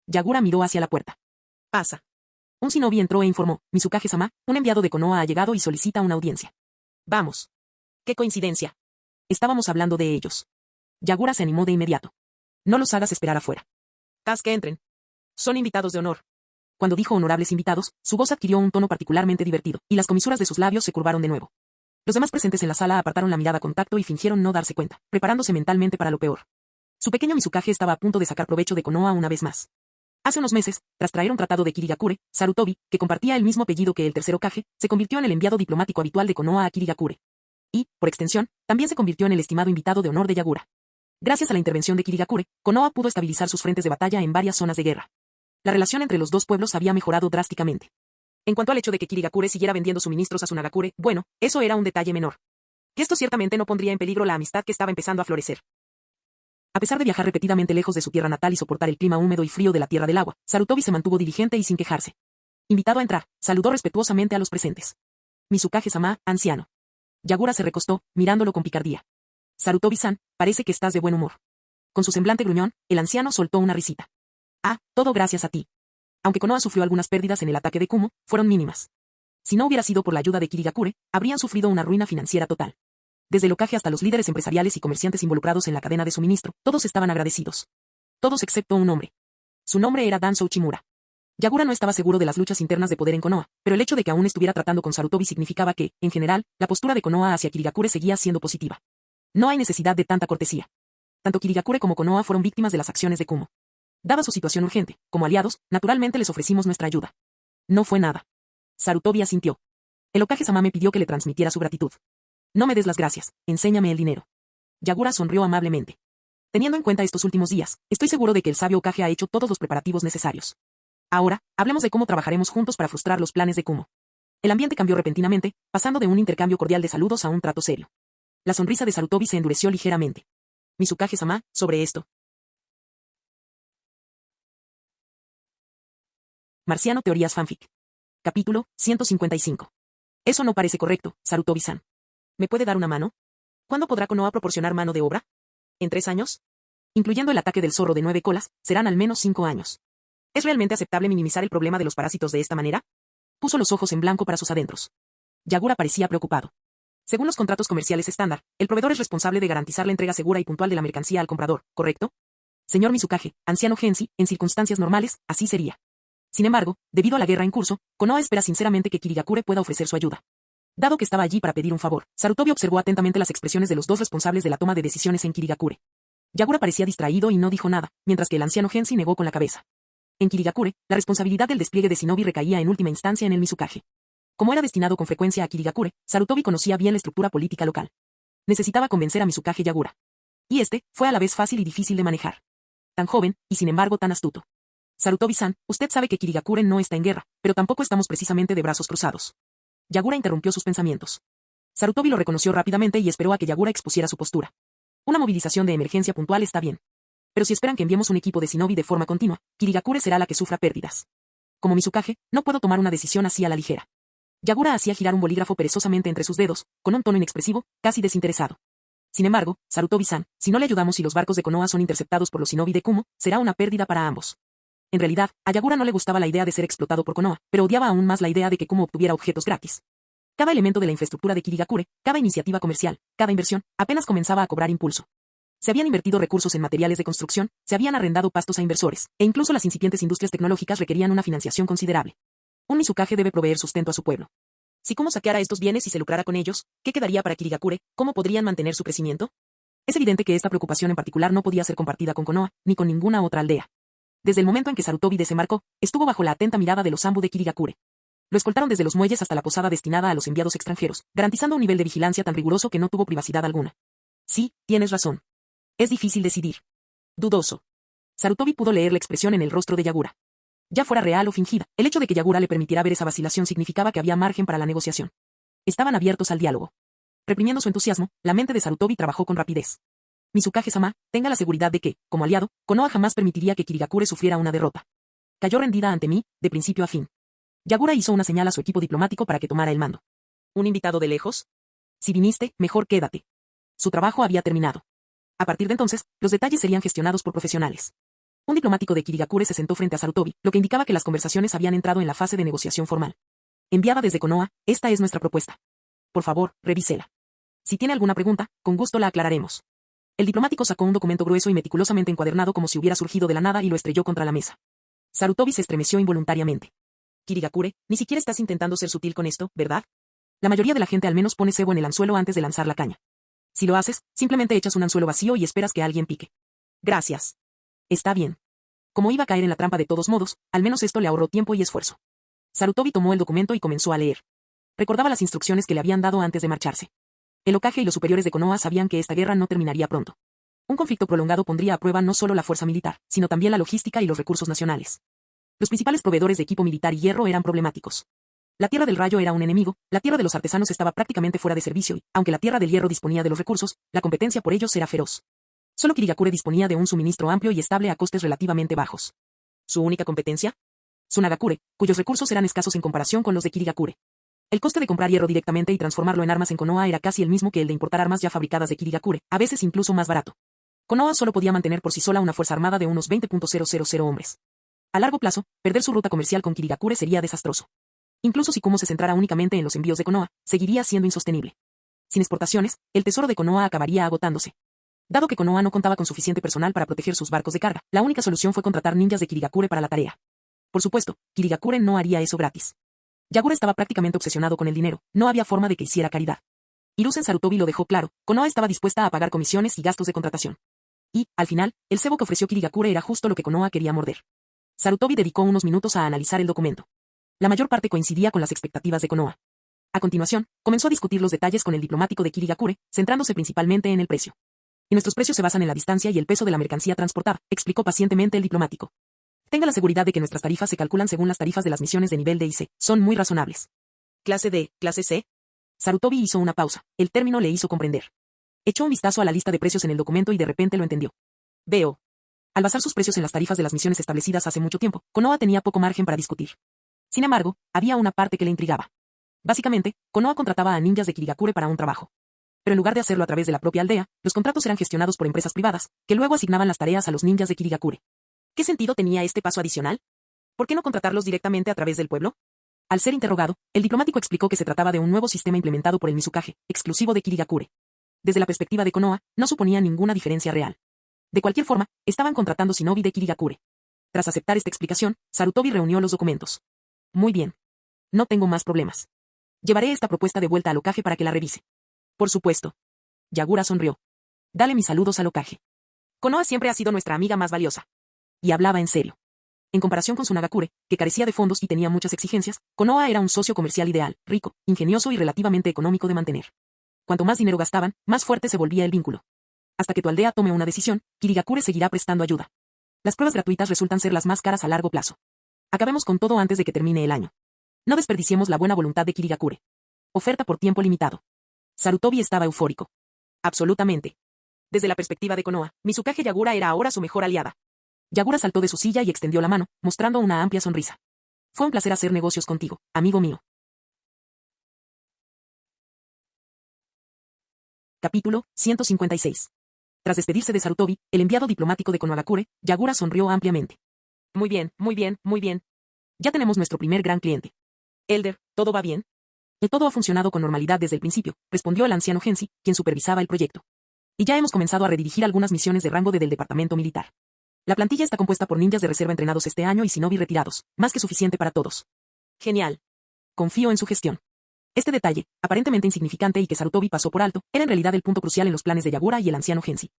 Yagura miró hacia la puerta. Pasa. Un shinobi entró e informó, Mizukage-sama, un enviado de Konoha ha llegado y solicita una audiencia. Vamos. ¡Qué coincidencia! Estábamos hablando de ellos. Yagura se animó de inmediato. No los hagas esperar afuera. Haz que entren. Son invitados de honor. Cuando dijo honorables invitados, su voz adquirió un tono particularmente divertido, y las comisuras de sus labios se curvaron de nuevo. Los demás presentes en la sala apartaron la mirada con tacto y fingieron no darse cuenta, preparándose mentalmente para lo peor. Su pequeño Mizukage estaba a punto de sacar provecho de Konoha una vez más. Hace unos meses, tras traer un tratado de Kirigakure, Sarutobi, que compartía el mismo apellido que el tercer Hokage, se convirtió en el enviado diplomático habitual de Konoha a Kirigakure. Y, por extensión, también se convirtió en el estimado invitado de honor de Yagura. Gracias a la intervención de Kirigakure, Konoha pudo estabilizar sus frentes de batalla en varias zonas de guerra. La relación entre los dos pueblos había mejorado drásticamente. En cuanto al hecho de que Kirigakure siguiera vendiendo suministros a Sunagakure, bueno, eso era un detalle menor. Que esto ciertamente no pondría en peligro la amistad que estaba empezando a florecer. A pesar de viajar repetidamente lejos de su tierra natal y soportar el clima húmedo y frío de la Tierra del Agua, Sarutobi se mantuvo diligente y sin quejarse. Invitado a entrar, saludó respetuosamente a los presentes. Mizukage-sama, anciano. Yagura se recostó, mirándolo con picardía. Sarutobi-san, parece que estás de buen humor. Con su semblante gruñón, el anciano soltó una risita. Ah, todo gracias a ti. Aunque Konoha sufrió algunas pérdidas en el ataque de Kumo, fueron mínimas. Si no hubiera sido por la ayuda de Kirigakure, habrían sufrido una ruina financiera total. Desde el Hokage hasta los líderes empresariales y comerciantes involucrados en la cadena de suministro, todos estaban agradecidos. Todos excepto un hombre. Su nombre era Danzo Uchimura. Yagura no estaba seguro de las luchas internas de poder en Konoha, pero el hecho de que aún estuviera tratando con Sarutobi significaba que, en general, la postura de Konoha hacia Kirigakure seguía siendo positiva. No hay necesidad de tanta cortesía. Tanto Kirigakure como Konoha fueron víctimas de las acciones de Kumo. Dada su situación urgente, como aliados, naturalmente les ofrecimos nuestra ayuda. No fue nada. Sarutobi asintió. El Hokage-sama me pidió que le transmitiera su gratitud. No me des las gracias, enséñame el dinero. Yagura sonrió amablemente. Teniendo en cuenta estos últimos días, estoy seguro de que el sabio Hokage ha hecho todos los preparativos necesarios. Ahora, hablemos de cómo trabajaremos juntos para frustrar los planes de Kumo. El ambiente cambió repentinamente, pasando de un intercambio cordial de saludos a un trato serio. La sonrisa de Sarutobi se endureció ligeramente. Mizukage-sama, sobre esto. Marciano Teorías Fanfic. Capítulo 155. Eso no parece correcto, Sarutobi-san. ¿Me puede dar una mano? ¿Cuándo podrá Konoha proporcionar mano de obra? ¿En 3 años? Incluyendo el ataque del zorro de 9 colas, serán al menos 5 años. ¿Es realmente aceptable minimizar el problema de los parásitos de esta manera? Puso los ojos en blanco para sus adentros. Yagura parecía preocupado. Según los contratos comerciales estándar, el proveedor es responsable de garantizar la entrega segura y puntual de la mercancía al comprador, ¿correcto? Señor Mizukage, anciano Gensi, en circunstancias normales, así sería. Sin embargo, debido a la guerra en curso, Konoha espera sinceramente que Kirigakure pueda ofrecer su ayuda. Dado que estaba allí para pedir un favor, Sarutobi observó atentamente las expresiones de los dos responsables de la toma de decisiones en Kirigakure. Yagura parecía distraído y no dijo nada, mientras que el anciano Gensi negó con la cabeza. En Kirigakure, la responsabilidad del despliegue de Shinobi recaía en última instancia en el Mizukage. Como era destinado con frecuencia a Kirigakure, Sarutobi conocía bien la estructura política local. Necesitaba convencer a Mizukage Yagura. Y este fue a la vez fácil y difícil de manejar. Tan joven, y sin embargo tan astuto. Sarutobi-san, usted sabe que Kirigakure no está en guerra, pero tampoco estamos precisamente de brazos cruzados. Yagura interrumpió sus pensamientos. Sarutobi lo reconoció rápidamente y esperó a que Yagura expusiera su postura. Una movilización de emergencia puntual está bien. Pero si esperan que enviemos un equipo de Shinobi de forma continua, Kirigakure será la que sufra pérdidas. Como Mizukage, no puedo tomar una decisión así a la ligera. Yagura hacía girar un bolígrafo perezosamente entre sus dedos, con un tono inexpresivo, casi desinteresado. Sin embargo, Sarutobi-san, si no le ayudamos y los barcos de Konoha son interceptados por los Shinobi de Kumo, será una pérdida para ambos. En realidad, a Yagura no le gustaba la idea de ser explotado por Konoha, pero odiaba aún más la idea de que Kumo obtuviera objetos gratis. Cada elemento de la infraestructura de Kirigakure, cada iniciativa comercial, cada inversión, apenas comenzaba a cobrar impulso. Se habían invertido recursos en materiales de construcción, se habían arrendado pastos a inversores, e incluso las incipientes industrias tecnológicas requerían una financiación considerable. Un Mizukage debe proveer sustento a su pueblo. Si Kumo saqueara estos bienes y se lucrara con ellos, ¿qué quedaría para Kirigakure? ¿Cómo podrían mantener su crecimiento? Es evidente que esta preocupación en particular no podía ser compartida con Konoha, ni con ninguna otra aldea. Desde el momento en que Sarutobi desembarcó, estuvo bajo la atenta mirada de los Zambu de Kirigakure. Lo escoltaron desde los muelles hasta la posada destinada a los enviados extranjeros, garantizando un nivel de vigilancia tan riguroso que no tuvo privacidad alguna. Sí, tienes razón. Es difícil decidir. Dudoso. Sarutobi pudo leer la expresión en el rostro de Yagura. Ya fuera real o fingida, el hecho de que Yagura le permitiera ver esa vacilación significaba que había margen para la negociación. Estaban abiertos al diálogo. Reprimiendo su entusiasmo, la mente de Sarutobi trabajó con rapidez. Mizukage-sama, tenga la seguridad de que, como aliado, Konoha jamás permitiría que Kirigakure sufriera una derrota. Cayó rendida ante mí, de principio a fin. Yagura hizo una señal a su equipo diplomático para que tomara el mando. ¿Un invitado de lejos? Si viniste, mejor quédate. Su trabajo había terminado. A partir de entonces, los detalles serían gestionados por profesionales. Un diplomático de Kirigakure se sentó frente a Sarutobi, lo que indicaba que las conversaciones habían entrado en la fase de negociación formal. Enviada desde Konoha, esta es nuestra propuesta. Por favor, revísela. Si tiene alguna pregunta, con gusto la aclararemos. El diplomático sacó un documento grueso y meticulosamente encuadernado como si hubiera surgido de la nada y lo estrelló contra la mesa. Sarutobi se estremeció involuntariamente. Kirigakure, ni siquiera estás intentando ser sutil con esto, ¿verdad? La mayoría de la gente al menos pone cebo en el anzuelo antes de lanzar la caña. Si lo haces, simplemente echas un anzuelo vacío y esperas que alguien pique. Gracias. Está bien. Como iba a caer en la trampa de todos modos, al menos esto le ahorró tiempo y esfuerzo. Sarutobi tomó el documento y comenzó a leer. Recordaba las instrucciones que le habían dado antes de marcharse. El Hokage y los superiores de Konoha sabían que esta guerra no terminaría pronto. Un conflicto prolongado pondría a prueba no solo la fuerza militar, sino también la logística y los recursos nacionales. Los principales proveedores de equipo militar y hierro eran problemáticos. La Tierra del Rayo era un enemigo, la Tierra de los Artesanos estaba prácticamente fuera de servicio y, aunque la Tierra del Hierro disponía de los recursos, la competencia por ellos era feroz. Solo Kirigakure disponía de un suministro amplio y estable a costes relativamente bajos. ¿Su única competencia? Tsunagakure, cuyos recursos eran escasos en comparación con los de Kirigakure. El coste de comprar hierro directamente y transformarlo en armas en Konoha era casi el mismo que el de importar armas ya fabricadas de Kirigakure, a veces incluso más barato. Konoha solo podía mantener por sí sola una fuerza armada de unos 20.000 hombres. A largo plazo, perder su ruta comercial con Kirigakure sería desastroso. Incluso si Kumo se centrara únicamente en los envíos de Konoha, seguiría siendo insostenible. Sin exportaciones, el tesoro de Konoha acabaría agotándose. Dado que Konoha no contaba con suficiente personal para proteger sus barcos de carga, la única solución fue contratar ninjas de Kirigakure para la tarea. Por supuesto, Kirigakure no haría eso gratis. Yagura estaba prácticamente obsesionado con el dinero, no había forma de que hiciera caridad. Hiruzen Sarutobi lo dejó claro, Konoha estaba dispuesta a pagar comisiones y gastos de contratación. Y, al final, el cebo que ofreció Kirigakure era justo lo que Konoha quería morder. Sarutobi dedicó unos minutos a analizar el documento. La mayor parte coincidía con las expectativas de Konoha. A continuación, comenzó a discutir los detalles con el diplomático de Kirigakure, centrándose principalmente en el precio. Y nuestros precios se basan en la distancia y el peso de la mercancía transportada, explicó pacientemente el diplomático. Tenga la seguridad de que nuestras tarifas se calculan según las tarifas de las misiones de nivel D y C, son muy razonables. ¿Clase D, clase C? Sarutobi hizo una pausa, el término le hizo comprender. Echó un vistazo a la lista de precios en el documento y de repente lo entendió. Veo. Al basar sus precios en las tarifas de las misiones establecidas hace mucho tiempo, Konoha tenía poco margen para discutir. Sin embargo, había una parte que le intrigaba. Básicamente, Konoha contrataba a ninjas de Kirigakure para un trabajo. Pero en lugar de hacerlo a través de la propia aldea, los contratos eran gestionados por empresas privadas, que luego asignaban las tareas a los ninjas de Kirigakure. ¿Qué sentido tenía este paso adicional? ¿Por qué no contratarlos directamente a través del pueblo? Al ser interrogado, el diplomático explicó que se trataba de un nuevo sistema implementado por el Mizukage, exclusivo de Kirigakure. Desde la perspectiva de Konoha, no suponía ninguna diferencia real. De cualquier forma, estaban contratando shinobi de Kirigakure. Tras aceptar esta explicación, Sarutobi reunió los documentos. Muy bien. No tengo más problemas. Llevaré esta propuesta de vuelta al Hokage para que la revise. Por supuesto. Yagura sonrió. Dale mis saludos al Hokage. Konoha siempre ha sido nuestra amiga más valiosa. Y hablaba en serio. En comparación con su Nagakure, que carecía de fondos y tenía muchas exigencias, Konoha era un socio comercial ideal, rico, ingenioso y relativamente económico de mantener. Cuanto más dinero gastaban, más fuerte se volvía el vínculo. Hasta que tu aldea tome una decisión, Kirigakure seguirá prestando ayuda. Las pruebas gratuitas resultan ser las más caras a largo plazo. Acabemos con todo antes de que termine el año. No desperdiciemos la buena voluntad de Kirigakure. Oferta por tiempo limitado. Sarutobi estaba eufórico. Absolutamente. Desde la perspectiva de Konoha, Mizukage Yagura era ahora su mejor aliada. Yagura saltó de su silla y extendió la mano, mostrando una amplia sonrisa. Fue un placer hacer negocios contigo, amigo mío. Capítulo 156. Tras despedirse de Sarutobi, el enviado diplomático de Konohagakure, Yagura sonrió ampliamente. Muy bien, muy bien, muy bien. Ya tenemos nuestro primer gran cliente. Elder, ¿todo va bien? Todo ha funcionado con normalidad desde el principio, respondió el anciano Gensi, quien supervisaba el proyecto. Y ya hemos comenzado a redirigir algunas misiones de rango del departamento militar. La plantilla está compuesta por ninjas de reserva entrenados este año y shinobi retirados, más que suficiente para todos. Genial. Confío en su gestión. Este detalle, aparentemente insignificante y que Sarutobi pasó por alto, era en realidad el punto crucial en los planes de Yagura y el anciano Gensi.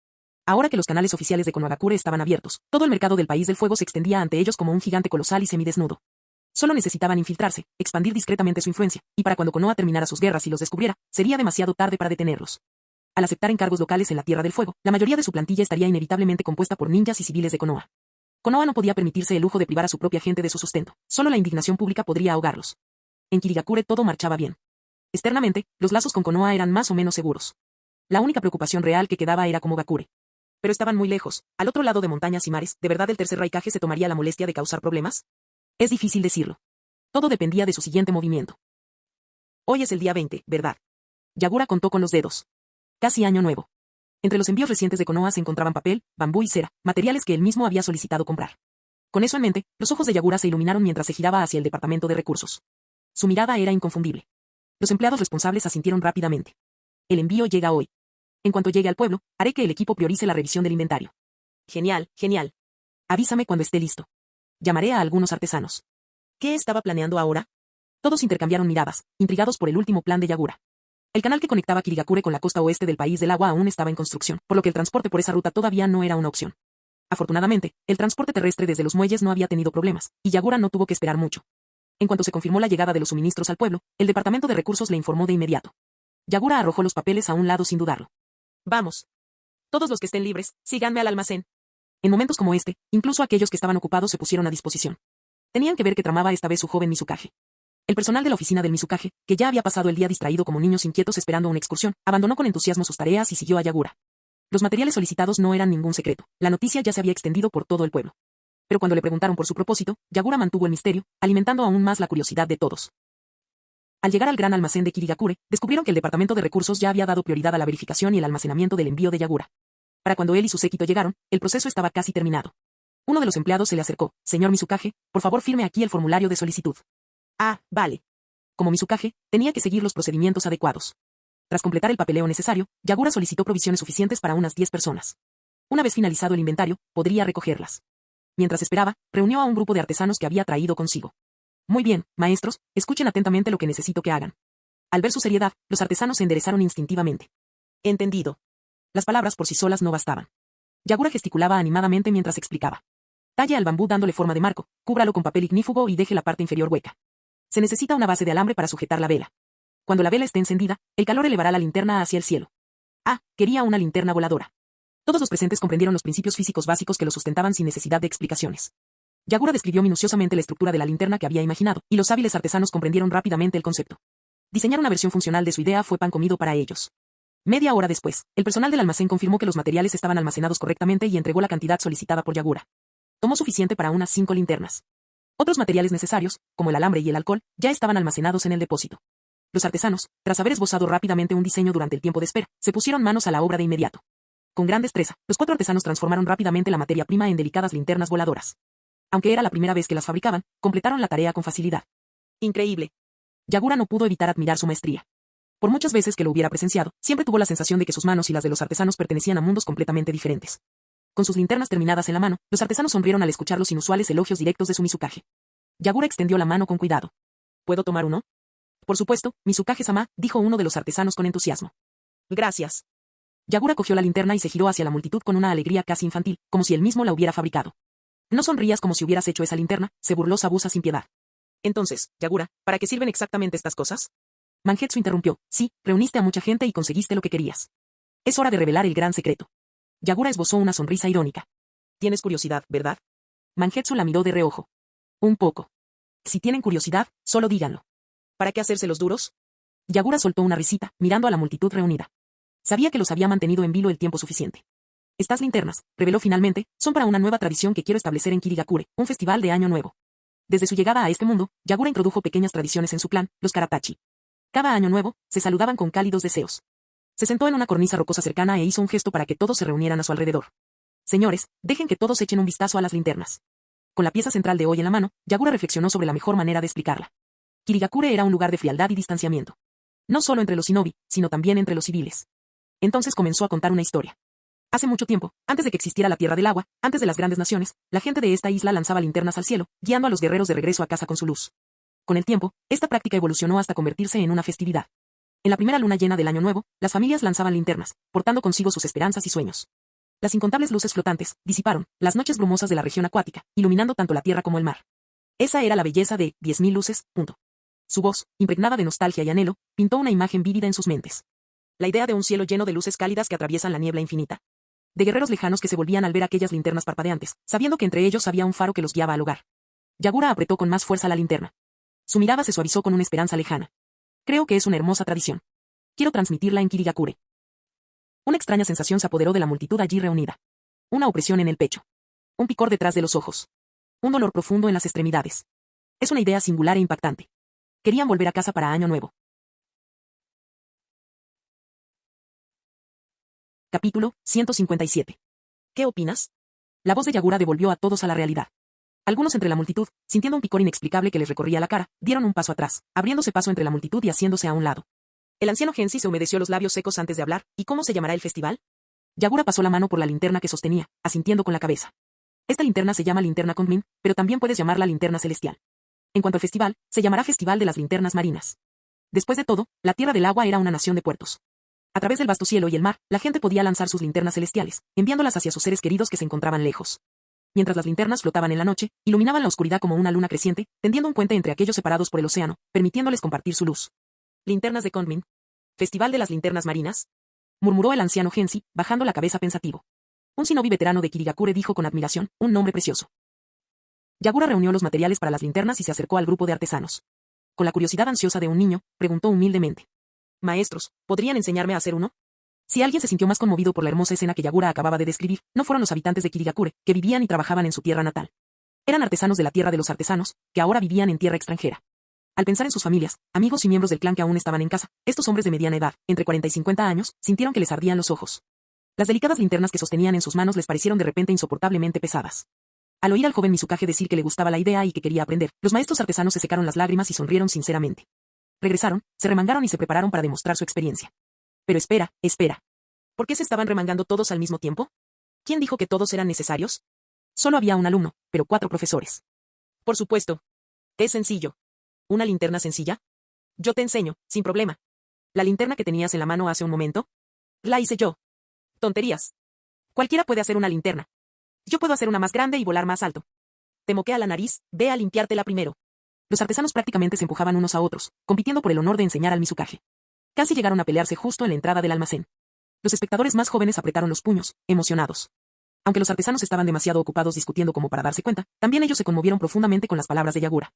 Ahora que los canales oficiales de Konohagakure estaban abiertos, todo el mercado del país del fuego se extendía ante ellos como un gigante colosal y semidesnudo. Solo necesitaban infiltrarse, expandir discretamente su influencia, y para cuando Konoha terminara sus guerras y los descubriera, sería demasiado tarde para detenerlos. Al aceptar encargos locales en la Tierra del Fuego, la mayoría de su plantilla estaría inevitablemente compuesta por ninjas y civiles de Konoha. Konoha no podía permitirse el lujo de privar a su propia gente de su sustento, solo la indignación pública podría ahogarlos. En Kirigakure todo marchaba bien. Externamente, los lazos con Konoha eran más o menos seguros. La única preocupación real que quedaba era Komogakure. Pero estaban muy lejos, al otro lado de montañas y mares. ¿De verdad el tercer Raikage se tomaría la molestia de causar problemas? Es difícil decirlo. Todo dependía de su siguiente movimiento. Hoy es el día 20, ¿verdad? Yagura contó con los dedos. Casi año nuevo. Entre los envíos recientes de Konoha se encontraban papel, bambú y cera, materiales que él mismo había solicitado comprar. Con eso en mente, los ojos de Yagura se iluminaron mientras se giraba hacia el departamento de recursos. Su mirada era inconfundible. Los empleados responsables asintieron rápidamente. El envío llega hoy. En cuanto llegue al pueblo, haré que el equipo priorice la revisión del inventario. Genial, genial. Avísame cuando esté listo. Llamaré a algunos artesanos. ¿Qué estaba planeando ahora? Todos intercambiaron miradas, intrigados por el último plan de Yagura. El canal que conectaba Kirigakure con la costa oeste del país del agua aún estaba en construcción, por lo que el transporte por esa ruta todavía no era una opción. Afortunadamente, el transporte terrestre desde los muelles no había tenido problemas, y Yagura no tuvo que esperar mucho. En cuanto se confirmó la llegada de los suministros al pueblo, el departamento de recursos le informó de inmediato. Yagura arrojó los papeles a un lado sin dudarlo. Vamos. Todos los que estén libres, síganme al almacén. En momentos como este, incluso aquellos que estaban ocupados se pusieron a disposición. Tenían que ver qué tramaba esta vez su joven Mizukage. El personal de la oficina del Mizukage, que ya había pasado el día distraído como niños inquietos esperando una excursión, abandonó con entusiasmo sus tareas y siguió a Yagura. Los materiales solicitados no eran ningún secreto, la noticia ya se había extendido por todo el pueblo. Pero cuando le preguntaron por su propósito, Yagura mantuvo el misterio, alimentando aún más la curiosidad de todos. Al llegar al gran almacén de Kirigakure, descubrieron que el departamento de recursos ya había dado prioridad a la verificación y el almacenamiento del envío de Yagura. Para cuando él y su séquito llegaron, el proceso estaba casi terminado. Uno de los empleados se le acercó. Señor Mizukage, por favor firme aquí el formulario de solicitud. Ah, vale. Como Mizukage, tenía que seguir los procedimientos adecuados. Tras completar el papeleo necesario, Yagura solicitó provisiones suficientes para unas 10 personas. Una vez finalizado el inventario, podría recogerlas. Mientras esperaba, reunió a un grupo de artesanos que había traído consigo. Muy bien, maestros, escuchen atentamente lo que necesito que hagan. Al ver su seriedad, los artesanos se enderezaron instintivamente. Entendido. Las palabras por sí solas no bastaban. Yagura gesticulaba animadamente mientras explicaba. Talle al bambú dándole forma de marco, cúbralo con papel ignífugo y deje la parte inferior hueca. Se necesita una base de alambre para sujetar la vela. Cuando la vela esté encendida, el calor elevará la linterna hacia el cielo. Ah, quería una linterna voladora. Todos los presentes comprendieron los principios físicos básicos que lo sustentaban sin necesidad de explicaciones. Yagura describió minuciosamente la estructura de la linterna que había imaginado, y los hábiles artesanos comprendieron rápidamente el concepto. Diseñar una versión funcional de su idea fue pan comido para ellos. Media hora después, el personal del almacén confirmó que los materiales estaban almacenados correctamente y entregó la cantidad solicitada por Yagura. Tomó suficiente para unas 5 linternas. Otros materiales necesarios, como el alambre y el alcohol, ya estaban almacenados en el depósito. Los artesanos, tras haber esbozado rápidamente un diseño durante el tiempo de espera, se pusieron manos a la obra de inmediato. Con gran destreza, los 4 artesanos transformaron rápidamente la materia prima en delicadas linternas voladoras. Aunque era la primera vez que las fabricaban, completaron la tarea con facilidad. Increíble. Yagura no pudo evitar admirar su maestría. Por muchas veces que lo hubiera presenciado, siempre tuvo la sensación de que sus manos y las de los artesanos pertenecían a mundos completamente diferentes. Con sus linternas terminadas en la mano, los artesanos sonrieron al escuchar los inusuales elogios directos de su Mizukage. Yagura extendió la mano con cuidado. ¿Puedo tomar uno? Por supuesto, Mizukage-sama, dijo uno de los artesanos con entusiasmo. Gracias. Yagura cogió la linterna y se giró hacia la multitud con una alegría casi infantil, como si él mismo la hubiera fabricado. No sonrías como si hubieras hecho esa linterna, se burló Sabusa sin piedad. Entonces, Yagura, ¿para qué sirven exactamente estas cosas? Mangetsu interrumpió. Sí, reuniste a mucha gente y conseguiste lo que querías. Es hora de revelar el gran secreto. Yagura esbozó una sonrisa irónica. Tienes curiosidad, ¿verdad? Mangetsu la miró de reojo. Un poco. Si tienen curiosidad, solo díganlo. ¿Para qué hacerse los duros? Yagura soltó una risita, mirando a la multitud reunida. Sabía que los había mantenido en vilo el tiempo suficiente. Estas linternas, reveló finalmente, son para una nueva tradición que quiero establecer en Kirigakure, un festival de Año Nuevo. Desde su llegada a este mundo, Yagura introdujo pequeñas tradiciones en su clan, los Karatachi. Cada año nuevo, se saludaban con cálidos deseos. Se sentó en una cornisa rocosa cercana e hizo un gesto para que todos se reunieran a su alrededor. Señores, dejen que todos echen un vistazo a las linternas. Con la pieza central de hoy en la mano, Yagura reflexionó sobre la mejor manera de explicarla. Kirigakure era un lugar de frialdad y distanciamiento. No solo entre los shinobi, sino también entre los civiles. Entonces comenzó a contar una historia. Hace mucho tiempo, antes de que existiera la Tierra del Agua, antes de las grandes naciones, la gente de esta isla lanzaba linternas al cielo, guiando a los guerreros de regreso a casa con su luz. Con el tiempo, esta práctica evolucionó hasta convertirse en una festividad. En la primera luna llena del Año Nuevo, las familias lanzaban linternas, portando consigo sus esperanzas y sueños. Las incontables luces flotantes disiparon las noches brumosas de la región acuática, iluminando tanto la tierra como el mar. Esa era la belleza de 10.000 luces. Su voz, impregnada de nostalgia y anhelo, pintó una imagen vívida en sus mentes. La idea de un cielo lleno de luces cálidas que atraviesan la niebla infinita. De guerreros lejanos que se volvían al ver aquellas linternas parpadeantes, sabiendo que entre ellos había un faro que los guiaba al hogar. Yagura apretó con más fuerza la linterna. Su mirada se suavizó con una esperanza lejana. Creo que es una hermosa tradición. Quiero transmitirla en Kirigakure. Una extraña sensación se apoderó de la multitud allí reunida. Una opresión en el pecho. Un picor detrás de los ojos. Un dolor profundo en las extremidades. Es una idea singular e impactante. Querían volver a casa para Año Nuevo. Capítulo 157. ¿Qué opinas? La voz de Yagura devolvió a todos a la realidad. Algunos entre la multitud, sintiendo un picor inexplicable que les recorría la cara, dieron un paso atrás, abriéndose paso entre la multitud y haciéndose a un lado. El anciano Gensi se humedeció los labios secos antes de hablar. ¿Y cómo se llamará el festival? Yagura pasó la mano por la linterna que sostenía, asintiendo con la cabeza. Esta linterna se llama linterna Kunmin, pero también puedes llamarla linterna celestial. En cuanto al festival, se llamará Festival de las Linternas Marinas. Después de todo, la Tierra del Agua era una nación de puertos. A través del vasto cielo y el mar, la gente podía lanzar sus linternas celestiales, enviándolas hacia sus seres queridos que se encontraban lejos. Mientras las linternas flotaban en la noche, iluminaban la oscuridad como una luna creciente, tendiendo un puente entre aquellos separados por el océano, permitiéndoles compartir su luz. Linternas de Kunmin. ¿Festival de las Linternas Marinas? Murmuró el anciano Gensi, bajando la cabeza pensativo. Un shinobi veterano de Kirigakure dijo con admiración, un nombre precioso. Yagura reunió los materiales para las linternas y se acercó al grupo de artesanos. Con la curiosidad ansiosa de un niño, preguntó humildemente. Maestros, ¿podrían enseñarme a hacer uno? Si alguien se sintió más conmovido por la hermosa escena que Yagura acababa de describir, no fueron los habitantes de Kirigakure, que vivían y trabajaban en su tierra natal. Eran artesanos de la tierra de los artesanos, que ahora vivían en tierra extranjera. Al pensar en sus familias, amigos y miembros del clan que aún estaban en casa, estos hombres de mediana edad, entre 40 y 50 años, sintieron que les ardían los ojos. Las delicadas linternas que sostenían en sus manos les parecieron de repente insoportablemente pesadas. Al oír al joven Mizukage decir que le gustaba la idea y que quería aprender, los maestros artesanos se secaron las lágrimas y sonrieron sinceramente. Regresaron, se remangaron y se prepararon para demostrar su experiencia. Pero espera. ¿Por qué se estaban remangando todos al mismo tiempo? ¿Quién dijo que todos eran necesarios? Solo había un alumno, pero 4 profesores. Por supuesto. Es sencillo. ¿Una linterna sencilla? Yo te enseño, sin problema. ¿La linterna que tenías en la mano hace un momento? La hice yo. Tonterías. Cualquiera puede hacer una linterna. Yo puedo hacer una más grande y volar más alto. Te moquea la nariz, ve a limpiártela primero. Los artesanos prácticamente se empujaban unos a otros, compitiendo por el honor de enseñar al Mizukage. Casi llegaron a pelearse justo en la entrada del almacén. Los espectadores más jóvenes apretaron los puños, emocionados. Aunque los artesanos estaban demasiado ocupados discutiendo como para darse cuenta, también ellos se conmovieron profundamente con las palabras de Yagura.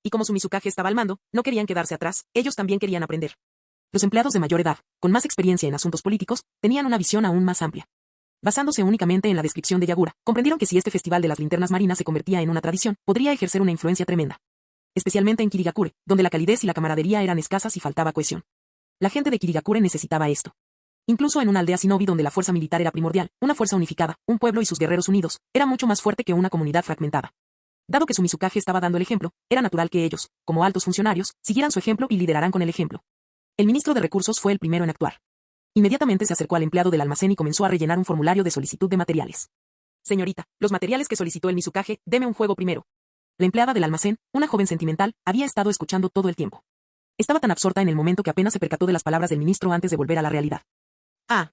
Y como su Mizukage estaba al mando, no querían quedarse atrás, ellos también querían aprender. Los empleados de mayor edad, con más experiencia en asuntos políticos, tenían una visión aún más amplia. Basándose únicamente en la descripción de Yagura, comprendieron que si este festival de las linternas marinas se convertía en una tradición, podría ejercer una influencia tremenda. especialmente en Kirigakure, donde la calidez y la camaradería eran escasas y faltaba cohesión. La gente de Kirigakure necesitaba esto. Incluso en una aldea shinobi donde la fuerza militar era primordial, una fuerza unificada, un pueblo y sus guerreros unidos, era mucho más fuerte que una comunidad fragmentada. Dado que su Mizukage estaba dando el ejemplo, era natural que ellos, como altos funcionarios, siguieran su ejemplo y lideraran con el ejemplo. El ministro de Recursos fue el primero en actuar. Inmediatamente se acercó al empleado del almacén y comenzó a rellenar un formulario de solicitud de materiales. Señorita, los materiales que solicitó el Mizukage, deme un juego primero. La empleada del almacén, una joven sentimental, había estado escuchando todo el tiempo. Estaba tan absorta en el momento que apenas se percató de las palabras del ministro antes de volver a la realidad. Ah,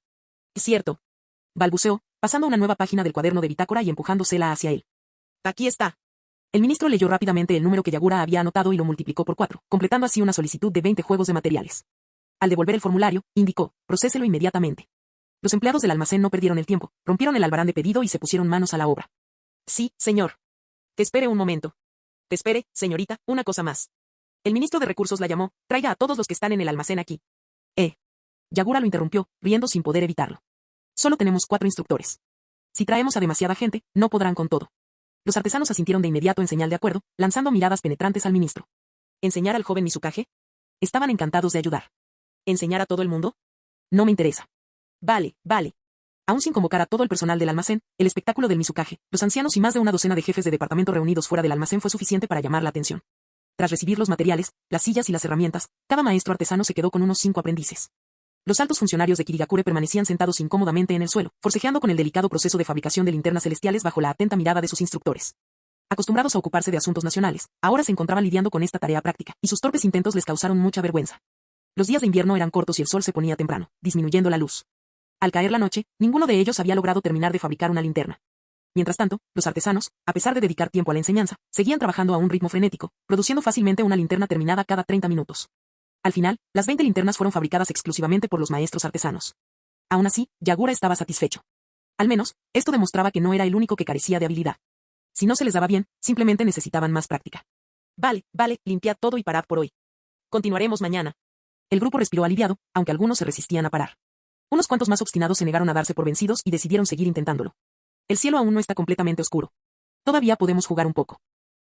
es cierto. Balbuceó, pasando una nueva página del cuaderno de bitácora y empujándosela hacia él. Aquí está. El ministro leyó rápidamente el número que Yagura había anotado y lo multiplicó por 4, completando así una solicitud de 20 juegos de materiales. Al devolver el formulario, indicó, procéselo inmediatamente. Los empleados del almacén no perdieron el tiempo, rompieron el albarán de pedido y se pusieron manos a la obra. Sí, señor. Te espere un momento. Te espere, señorita, una cosa más. El ministro de Recursos la llamó, traiga a todos los que están en el almacén aquí. Yagura lo interrumpió, riendo sin poder evitarlo. Solo tenemos 4 instructores. Si traemos a demasiada gente, no podrán con todo. Los artesanos asintieron de inmediato en señal de acuerdo, lanzando miradas penetrantes al ministro. ¿Enseñar al joven Mizukage? Estaban encantados de ayudar. ¿Enseñar a todo el mundo? No me interesa. Vale. Aún sin convocar a todo el personal del almacén, el espectáculo del Mizukage, los ancianos y más de una docena de jefes de departamento reunidos fuera del almacén fue suficiente para llamar la atención. Tras recibir los materiales, las sillas y las herramientas, cada maestro artesano se quedó con unos 5 aprendices. Los altos funcionarios de Kirigakure permanecían sentados incómodamente en el suelo, forcejeando con el delicado proceso de fabricación de linternas celestiales bajo la atenta mirada de sus instructores. Acostumbrados a ocuparse de asuntos nacionales, ahora se encontraban lidiando con esta tarea práctica, y sus torpes intentos les causaron mucha vergüenza. Los días de invierno eran cortos y el sol se ponía temprano, disminuyendo la luz. Al caer la noche, ninguno de ellos había logrado terminar de fabricar una linterna. Mientras tanto, los artesanos, a pesar de dedicar tiempo a la enseñanza, seguían trabajando a un ritmo frenético, produciendo fácilmente una linterna terminada cada 30 minutos. Al final, las 20 linternas fueron fabricadas exclusivamente por los maestros artesanos. Aún así, Yagura estaba satisfecho. Al menos, esto demostraba que no era el único que carecía de habilidad. Si no se les daba bien, simplemente necesitaban más práctica. Vale, limpiad todo y parad por hoy. Continuaremos mañana. El grupo respiró aliviado, aunque algunos se resistían a parar. Unos cuantos más obstinados se negaron a darse por vencidos y decidieron seguir intentándolo. El cielo aún no está completamente oscuro. Todavía podemos jugar un poco.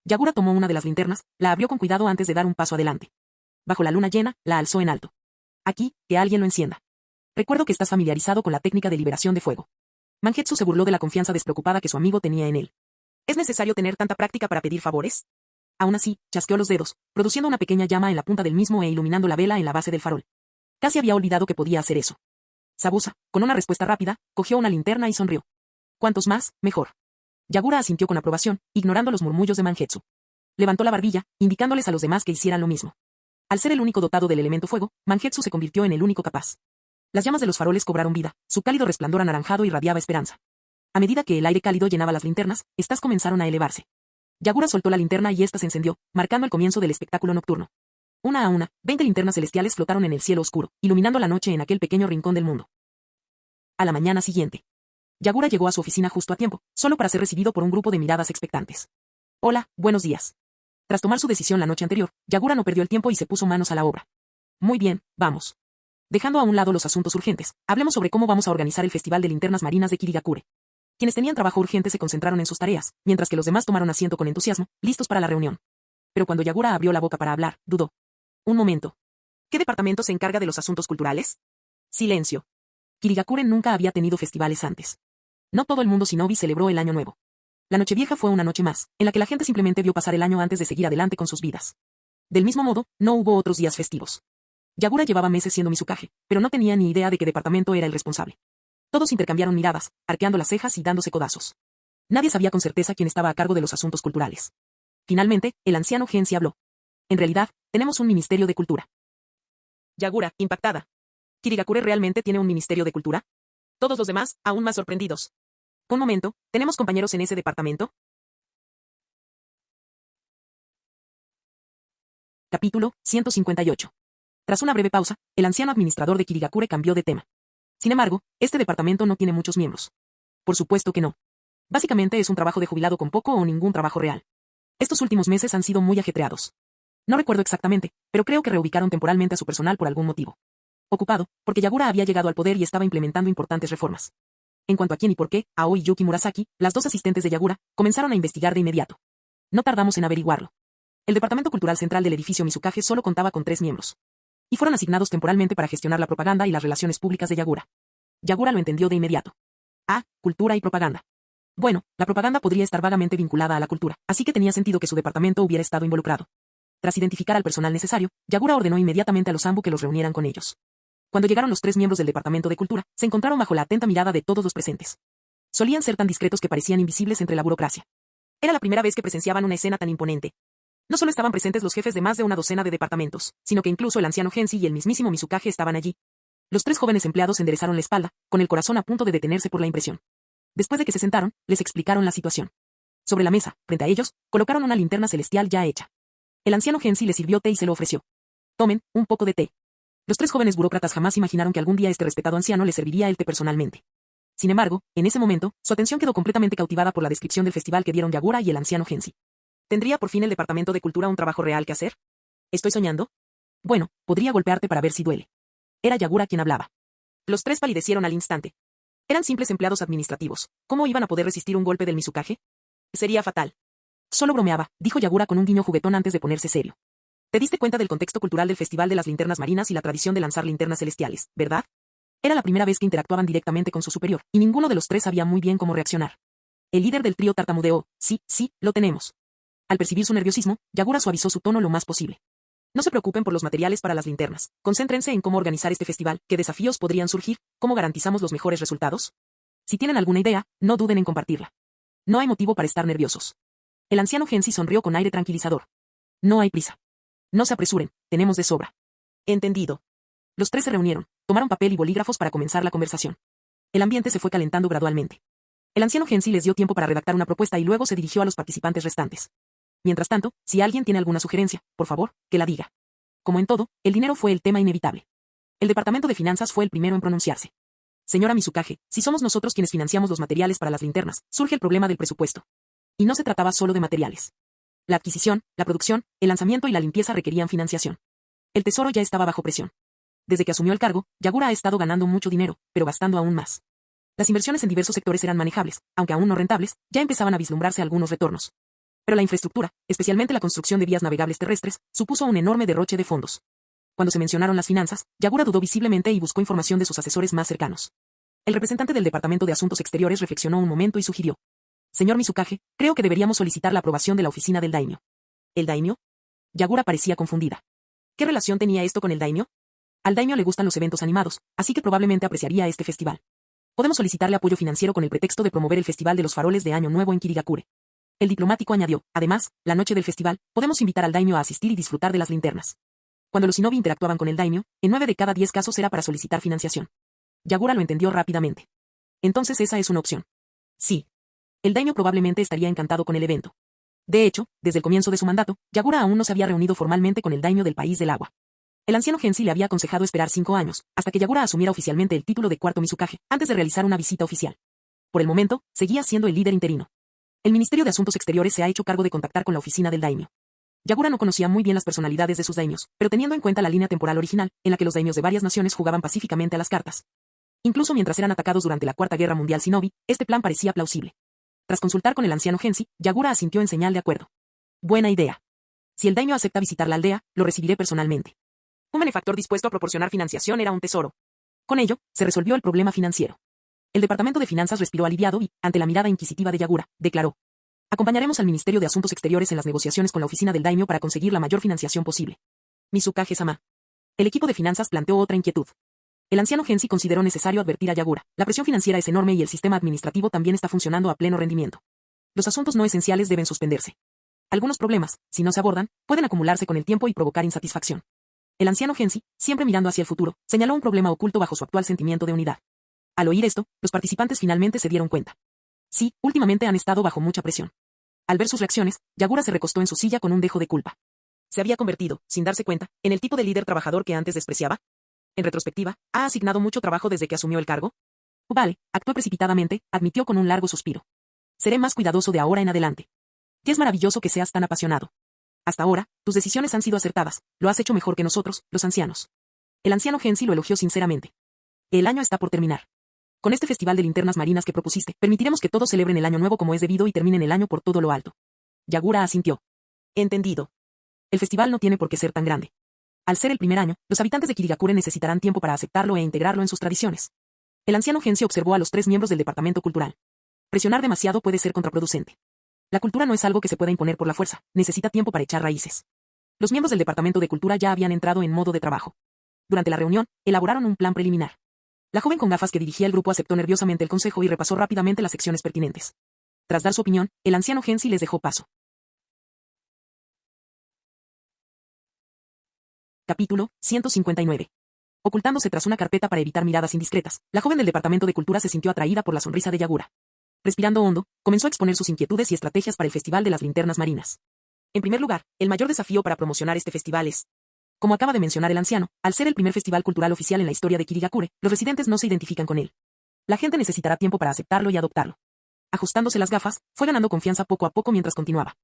Yagura tomó una de las linternas, la abrió con cuidado antes de dar un paso adelante. Bajo la luna llena, la alzó en alto. Aquí, que alguien lo encienda. Recuerdo que estás familiarizado con la técnica de liberación de fuego. Mangetsu se burló de la confianza despreocupada que su amigo tenía en él. ¿Es necesario tener tanta práctica para pedir favores? Aún así, chasqueó los dedos, produciendo una pequeña llama en la punta del mismo e iluminando la vela en la base del farol. Casi había olvidado que podía hacer eso. Sabusa, con una respuesta rápida, cogió una linterna y sonrió. Cuantos más, mejor. Yagura asintió con aprobación, ignorando los murmullos de Mangetsu. Levantó la barbilla, indicándoles a los demás que hicieran lo mismo. Al ser el único dotado del elemento fuego, Mangetsu se convirtió en el único capaz. Las llamas de los faroles cobraron vida, su cálido resplandor anaranjado irradiaba esperanza. A medida que el aire cálido llenaba las linternas, estas comenzaron a elevarse. Yagura soltó la linterna y ésta se encendió, marcando el comienzo del espectáculo nocturno. Una a una, 20 linternas celestiales flotaron en el cielo oscuro, iluminando la noche en aquel pequeño rincón del mundo. A la mañana siguiente. Yagura llegó a su oficina justo a tiempo, solo para ser recibido por un grupo de miradas expectantes. Hola, buenos días. Tras tomar su decisión la noche anterior, Yagura no perdió el tiempo y se puso manos a la obra. Muy bien, vamos. Dejando a un lado los asuntos urgentes, hablemos sobre cómo vamos a organizar el Festival de Linternas Marinas de Kirigakure. Quienes tenían trabajo urgente se concentraron en sus tareas, mientras que los demás tomaron asiento con entusiasmo, listos para la reunión. Pero cuando Yagura abrió la boca para hablar, dudó. Un momento. ¿Qué departamento se encarga de los asuntos culturales? Silencio. Kirigakure nunca había tenido festivales antes. No todo el mundo shinobi celebró el Año Nuevo. La Nochevieja fue una noche más, en la que la gente simplemente vio pasar el año antes de seguir adelante con sus vidas. Del mismo modo, no hubo otros días festivos. Yagura llevaba meses siendo Mizukage, pero no tenía ni idea de qué departamento era el responsable. Todos intercambiaron miradas, arqueando las cejas y dándose codazos. Nadie sabía con certeza quién estaba a cargo de los asuntos culturales. Finalmente, el anciano Gensi habló. En realidad, tenemos un Ministerio de Cultura. Yagura, impactada. ¿Kirigakure realmente tiene un Ministerio de Cultura? Todos los demás, aún más sorprendidos. Un momento, ¿tenemos compañeros en ese departamento? Capítulo 158. Tras una breve pausa, el anciano administrador de Kirigakure cambió de tema. Sin embargo, este departamento no tiene muchos miembros. Por supuesto que no. Básicamente es un trabajo de jubilado con poco o ningún trabajo real. Estos últimos meses han sido muy ajetreados. No recuerdo exactamente, pero creo que reubicaron temporalmente a su personal por algún motivo. Ocupado, porque Yagura había llegado al poder y estaba implementando importantes reformas. En cuanto a quién y por qué, Aoi y Yuki Murasaki, las dos asistentes de Yagura, comenzaron a investigar de inmediato. No tardamos en averiguarlo. El Departamento Cultural Central del edificio Mizukage solo contaba con 3 miembros. Y fueron asignados temporalmente para gestionar la propaganda y las relaciones públicas de Yagura. Yagura lo entendió de inmediato. Cultura y propaganda. Bueno, la propaganda podría estar vagamente vinculada a la cultura, así que tenía sentido que su departamento hubiera estado involucrado. Tras identificar al personal necesario, Yagura ordenó inmediatamente a los Ambu que los reunieran con ellos. Cuando llegaron los 3 miembros del Departamento de Cultura, se encontraron bajo la atenta mirada de todos los presentes. Solían ser tan discretos que parecían invisibles entre la burocracia. Era la primera vez que presenciaban una escena tan imponente. No solo estaban presentes los jefes de más de una docena de departamentos, sino que incluso el anciano Gensi y el mismísimo Mizukage estaban allí. Los 3 jóvenes empleados enderezaron la espalda, con el corazón a punto de detenerse por la impresión. Después de que se sentaron, les explicaron la situación. Sobre la mesa, frente a ellos, colocaron una linterna celestial ya hecha. El anciano Gensi les sirvió té y se lo ofreció. Tomen, un poco de té. Los 3 jóvenes burócratas jamás imaginaron que algún día este respetado anciano les serviría el té personalmente. Sin embargo, en ese momento, su atención quedó completamente cautivada por la descripción del festival que dieron Yagura y el anciano Gensi. ¿Tendría por fin el Departamento de Cultura un trabajo real que hacer? ¿Estoy soñando? Bueno, podría golpearte para ver si duele. Era Yagura quien hablaba. Los 3 palidecieron al instante. Eran simples empleados administrativos. ¿Cómo iban a poder resistir un golpe del Mizukage? Sería fatal. Solo bromeaba, dijo Yagura con un guiño juguetón antes de ponerse serio. Te diste cuenta del contexto cultural del Festival de las Linternas Marinas y la tradición de lanzar linternas celestiales, ¿verdad? Era la primera vez que interactuaban directamente con su superior, y ninguno de los 3 sabía muy bien cómo reaccionar. El líder del trío tartamudeó, sí, lo tenemos. Al percibir su nerviosismo, Yagura suavizó su tono lo más posible. No se preocupen por los materiales para las linternas. Concéntrense en cómo organizar este festival, qué desafíos podrían surgir, cómo garantizamos los mejores resultados. Si tienen alguna idea, no duden en compartirla. No hay motivo para estar nerviosos. El anciano Gensi sonrió con aire tranquilizador. No hay prisa. No se apresuren, tenemos de sobra. Entendido. Los 3 se reunieron, tomaron papel y bolígrafos para comenzar la conversación. El ambiente se fue calentando gradualmente. El anciano Gensi les dio tiempo para redactar una propuesta y luego se dirigió a los participantes restantes. Mientras tanto, si alguien tiene alguna sugerencia, por favor, que la diga. Como en todo, el dinero fue el tema inevitable. El Departamento de Finanzas fue el primero en pronunciarse. Señora Mizukage, si somos nosotros quienes financiamos los materiales para las linternas, surge el problema del presupuesto. Y no se trataba solo de materiales. La adquisición, la producción, el lanzamiento y la limpieza requerían financiación. El tesoro ya estaba bajo presión. Desde que asumió el cargo, Yagura ha estado ganando mucho dinero, pero gastando aún más. Las inversiones en diversos sectores eran manejables, aunque aún no rentables, ya empezaban a vislumbrarse algunos retornos. Pero la infraestructura, especialmente la construcción de vías navegables terrestres, supuso un enorme derroche de fondos. Cuando se mencionaron las finanzas, Yagura dudó visiblemente y buscó información de sus asesores más cercanos. El representante del Departamento de Asuntos Exteriores reflexionó un momento y sugirió. Señor Mizukage, creo que deberíamos solicitar la aprobación de la oficina del daimyo. ¿El daimyo? Yagura parecía confundida. ¿Qué relación tenía esto con el daimyo? Al daimyo le gustan los eventos animados, así que probablemente apreciaría este festival. Podemos solicitarle apoyo financiero con el pretexto de promover el Festival de los Faroles de Año Nuevo en Kirigakure. El diplomático añadió, además, la noche del festival, podemos invitar al daimyo a asistir y disfrutar de las linternas. Cuando los shinobi interactuaban con el daimyo, en 9 de cada 10 casos era para solicitar financiación. Yagura lo entendió rápidamente. Entonces esa es una opción. Sí. El daimyo probablemente estaría encantado con el evento. De hecho, desde el comienzo de su mandato, Yagura aún no se había reunido formalmente con el daimyo del país del agua. El anciano Gensi le había aconsejado esperar 5 años, hasta que Yagura asumiera oficialmente el título de cuarto Mizukage, antes de realizar una visita oficial. Por el momento, seguía siendo el líder interino. El Ministerio de Asuntos Exteriores se ha hecho cargo de contactar con la oficina del daimyo. Yagura no conocía muy bien las personalidades de sus daimyos, pero teniendo en cuenta la línea temporal original, en la que los daimyos de varias naciones jugaban pacíficamente a las cartas. Incluso mientras eran atacados durante la Cuarta Guerra Mundial Shinobi, este plan parecía plausible. Tras consultar con el anciano Gensi, Yagura asintió en señal de acuerdo. Buena idea. Si el daimyo acepta visitar la aldea, lo recibiré personalmente. Un benefactor dispuesto a proporcionar financiación era un tesoro. Con ello, se resolvió el problema financiero. El Departamento de Finanzas respiró aliviado y, ante la mirada inquisitiva de Yagura, declaró. Acompañaremos al Ministerio de Asuntos Exteriores en las negociaciones con la oficina del daimyo para conseguir la mayor financiación posible. Mizukage-sama. El equipo de finanzas planteó otra inquietud. El anciano Gensi consideró necesario advertir a Yagura. La presión financiera es enorme y el sistema administrativo también está funcionando a pleno rendimiento. Los asuntos no esenciales deben suspenderse. Algunos problemas, si no se abordan, pueden acumularse con el tiempo y provocar insatisfacción. El anciano Gensi, siempre mirando hacia el futuro, señaló un problema oculto bajo su actual sentimiento de unidad. Al oír esto, los participantes finalmente se dieron cuenta. Sí, últimamente han estado bajo mucha presión. Al ver sus reacciones, Yagura se recostó en su silla con un dejo de culpa. Se había convertido, sin darse cuenta, en el tipo de líder trabajador que antes despreciaba. En retrospectiva, ¿ha asignado mucho trabajo desde que asumió el cargo? Vale, actuó precipitadamente, admitió con un largo suspiro. Seré más cuidadoso de ahora en adelante. Y es maravilloso que seas tan apasionado. Hasta ahora, tus decisiones han sido acertadas, lo has hecho mejor que nosotros, los ancianos. El anciano Gensi lo elogió sinceramente. El año está por terminar. Con este festival de linternas marinas que propusiste, permitiremos que todos celebren el año nuevo como es debido y terminen el año por todo lo alto. Yagura asintió. Entendido. El festival no tiene por qué ser tan grande. Al ser el primer año, los habitantes de Kirigakure necesitarán tiempo para aceptarlo e integrarlo en sus tradiciones. El anciano Gensi observó a los 3 miembros del departamento cultural. Presionar demasiado puede ser contraproducente. La cultura no es algo que se pueda imponer por la fuerza, necesita tiempo para echar raíces. Los miembros del departamento de cultura ya habían entrado en modo de trabajo. Durante la reunión, elaboraron un plan preliminar. La joven con gafas que dirigía el grupo aceptó nerviosamente el consejo y repasó rápidamente las secciones pertinentes. Tras dar su opinión, el anciano Gensi les dejó paso. Capítulo 159. Ocultándose tras una carpeta para evitar miradas indiscretas, la joven del departamento de cultura se sintió atraída por la sonrisa de Yagura. Respirando hondo, comenzó a exponer sus inquietudes y estrategias para el Festival de las Linternas Marinas. En primer lugar, el mayor desafío para promocionar este festival es, como acaba de mencionar el anciano, al ser el primer festival cultural oficial en la historia de Kirigakure, los residentes no se identifican con él. La gente necesitará tiempo para aceptarlo y adoptarlo. Ajustándose las gafas, fue ganando confianza poco a poco mientras continuaba.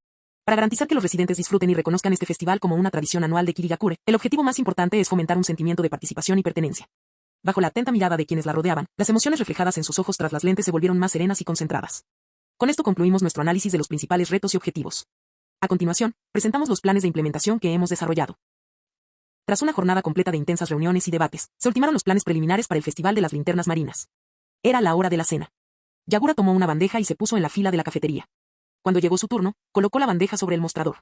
Para garantizar que los residentes disfruten y reconozcan este festival como una tradición anual de Kirigakure, el objetivo más importante es fomentar un sentimiento de participación y pertenencia. Bajo la atenta mirada de quienes la rodeaban, las emociones reflejadas en sus ojos tras las lentes se volvieron más serenas y concentradas. Con esto concluimos nuestro análisis de los principales retos y objetivos. A continuación, presentamos los planes de implementación que hemos desarrollado. Tras una jornada completa de intensas reuniones y debates, se ultimaron los planes preliminares para el Festival de las Linternas Marinas. Era la hora de la cena. Yagura tomó una bandeja y se puso en la fila de la cafetería. Cuando llegó su turno, colocó la bandeja sobre el mostrador.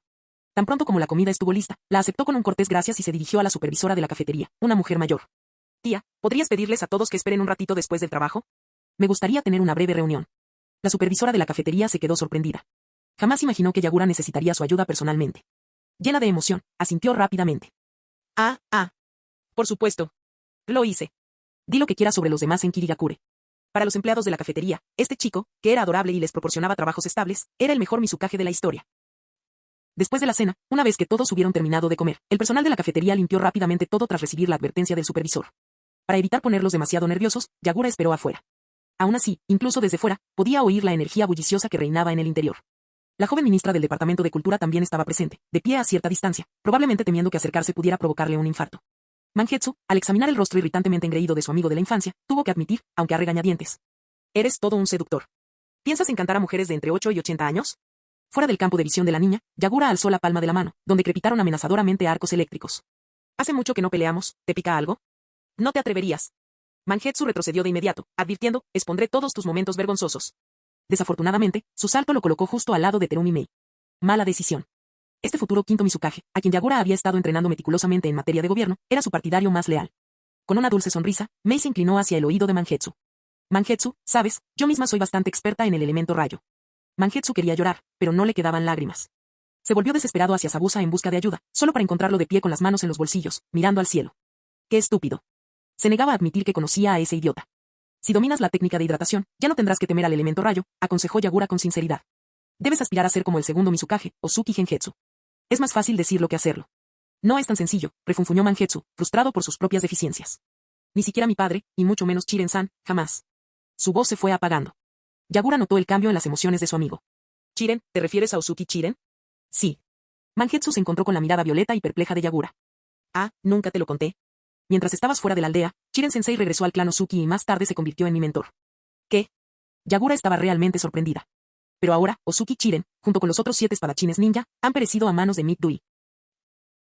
Tan pronto como la comida estuvo lista, la aceptó con un cortés gracias y se dirigió a la supervisora de la cafetería, una mujer mayor. Tía, ¿podrías pedirles a todos que esperen un ratito después del trabajo? Me gustaría tener una breve reunión. La supervisora de la cafetería se quedó sorprendida. Jamás imaginó que Yagura necesitaría su ayuda personalmente. Llena de emoción, asintió rápidamente. Por supuesto. Lo hice. Di lo que quieras sobre los demás en Kirigakure. Para los empleados de la cafetería, este chico, que era adorable y les proporcionaba trabajos estables, era el mejor Mizukage de la historia. Después de la cena, una vez que todos hubieron terminado de comer, el personal de la cafetería limpió rápidamente todo tras recibir la advertencia del supervisor. Para evitar ponerlos demasiado nerviosos, Yagura esperó afuera. Aún así, incluso desde fuera, podía oír la energía bulliciosa que reinaba en el interior. La joven ministra del Departamento de Cultura también estaba presente, de pie a cierta distancia, probablemente temiendo que acercarse pudiera provocarle un infarto. Mangetsu, al examinar el rostro irritantemente engreído de su amigo de la infancia, tuvo que admitir, aunque a regañadientes: eres todo un seductor. ¿Piensas encantar a mujeres de entre 8 y 80 años? Fuera del campo de visión de la niña, Yagura alzó la palma de la mano, donde crepitaron amenazadoramente arcos eléctricos. Hace mucho que no peleamos, ¿te pica algo? No te atreverías. Mangetsu retrocedió de inmediato, advirtiendo: expondré todos tus momentos vergonzosos. Desafortunadamente, su salto lo colocó justo al lado de Terumi Mei. Mala decisión. Este futuro quinto Mizukage, a quien Yagura había estado entrenando meticulosamente en materia de gobierno, era su partidario más leal. Con una dulce sonrisa, Mei se inclinó hacia el oído de Mangetsu. Mangetsu, sabes, yo misma soy bastante experta en el elemento rayo. Mangetsu quería llorar, pero no le quedaban lágrimas. Se volvió desesperado hacia Sabusa en busca de ayuda, solo para encontrarlo de pie con las manos en los bolsillos, mirando al cielo. ¡Qué estúpido! Se negaba a admitir que conocía a ese idiota. Si dominas la técnica de hidratación, ya no tendrás que temer al elemento rayo, aconsejó Yagura con sinceridad. Debes aspirar a ser como el segundo Mizukage, Ozuki Gengetsu. Es más fácil decirlo que hacerlo. No es tan sencillo, refunfuñó Mangetsu, frustrado por sus propias deficiencias. Ni siquiera mi padre, y mucho menos Chiren-san, jamás. Su voz se fue apagando. Yagura notó el cambio en las emociones de su amigo. ¿Chiren, te refieres a Ozuki Chiren? Sí. Mangetsu se encontró con la mirada violeta y perpleja de Yagura. Nunca te lo conté. Mientras estabas fuera de la aldea, Chiren-sensei regresó al clan Ozuki y más tarde se convirtió en mi mentor. ¿Qué? Yagura estaba realmente sorprendida. Pero ahora, Ozuki Chiren, junto con los otros 7 espadachines ninja, han perecido a manos de Midui.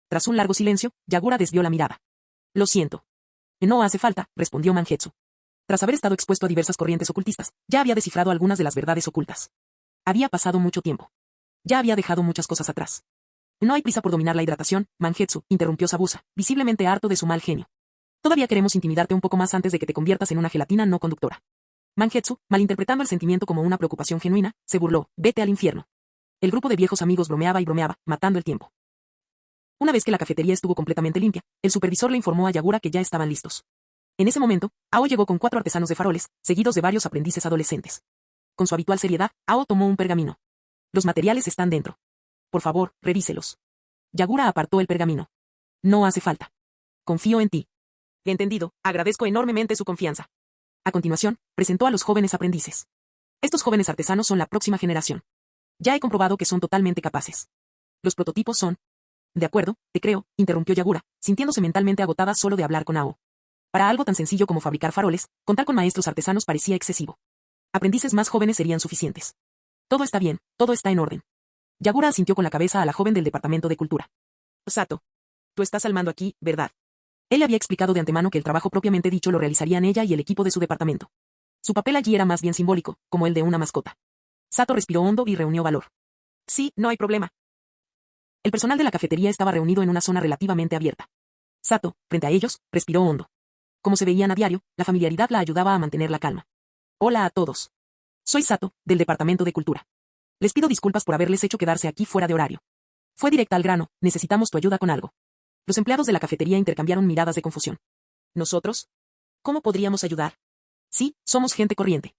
Tras un largo silencio, Yagura desvió la mirada. Lo siento. No hace falta, respondió Mangetsu. Tras haber estado expuesto a diversas corrientes ocultistas, ya había descifrado algunas de las verdades ocultas. Había pasado mucho tiempo. Ya había dejado muchas cosas atrás. No hay prisa por dominar la hidratación, Mangetsu, interrumpió Sabusa, visiblemente harto de su mal genio. Todavía queremos intimidarte un poco más antes de que te conviertas en una gelatina no conductora. Mangetsu, malinterpretando el sentimiento como una preocupación genuina, se burló: vete al infierno. El grupo de viejos amigos bromeaba y bromeaba, matando el tiempo. Una vez que la cafetería estuvo completamente limpia, el supervisor le informó a Yagura que ya estaban listos. En ese momento, Ao llegó con 4 artesanos de faroles, seguidos de varios aprendices adolescentes. Con su habitual seriedad, Ao tomó un pergamino. Los materiales están dentro. Por favor, revíselos. Yagura apartó el pergamino. No hace falta. Confío en ti. Entendido, agradezco enormemente su confianza. A continuación, presentó a los jóvenes aprendices. Estos jóvenes artesanos son la próxima generación. Ya he comprobado que son totalmente capaces. Los prototipos son... De acuerdo, te creo, interrumpió Yagura, sintiéndose mentalmente agotada solo de hablar con Ao. Para algo tan sencillo como fabricar faroles, contar con maestros artesanos parecía excesivo. Aprendices más jóvenes serían suficientes. Todo está bien, todo está en orden. Yagura asintió con la cabeza a la joven del Departamento de Cultura. Sato. Tú estás al mando aquí, ¿verdad? Él le había explicado de antemano que el trabajo propiamente dicho lo realizarían ella y el equipo de su departamento. Su papel allí era más bien simbólico, como el de una mascota. Sato respiró hondo y reunió valor. Sí, no hay problema. El personal de la cafetería estaba reunido en una zona relativamente abierta. Sato, frente a ellos, respiró hondo. Como se veían a diario, la familiaridad la ayudaba a mantener la calma. Hola a todos. Soy Sato, del Departamento de Cultura. Les pido disculpas por haberles hecho quedarse aquí fuera de horario. Fue directa al grano, necesitamos tu ayuda con algo. Los empleados de la cafetería intercambiaron miradas de confusión. ¿Nosotros? ¿Cómo podríamos ayudar? Sí, somos gente corriente.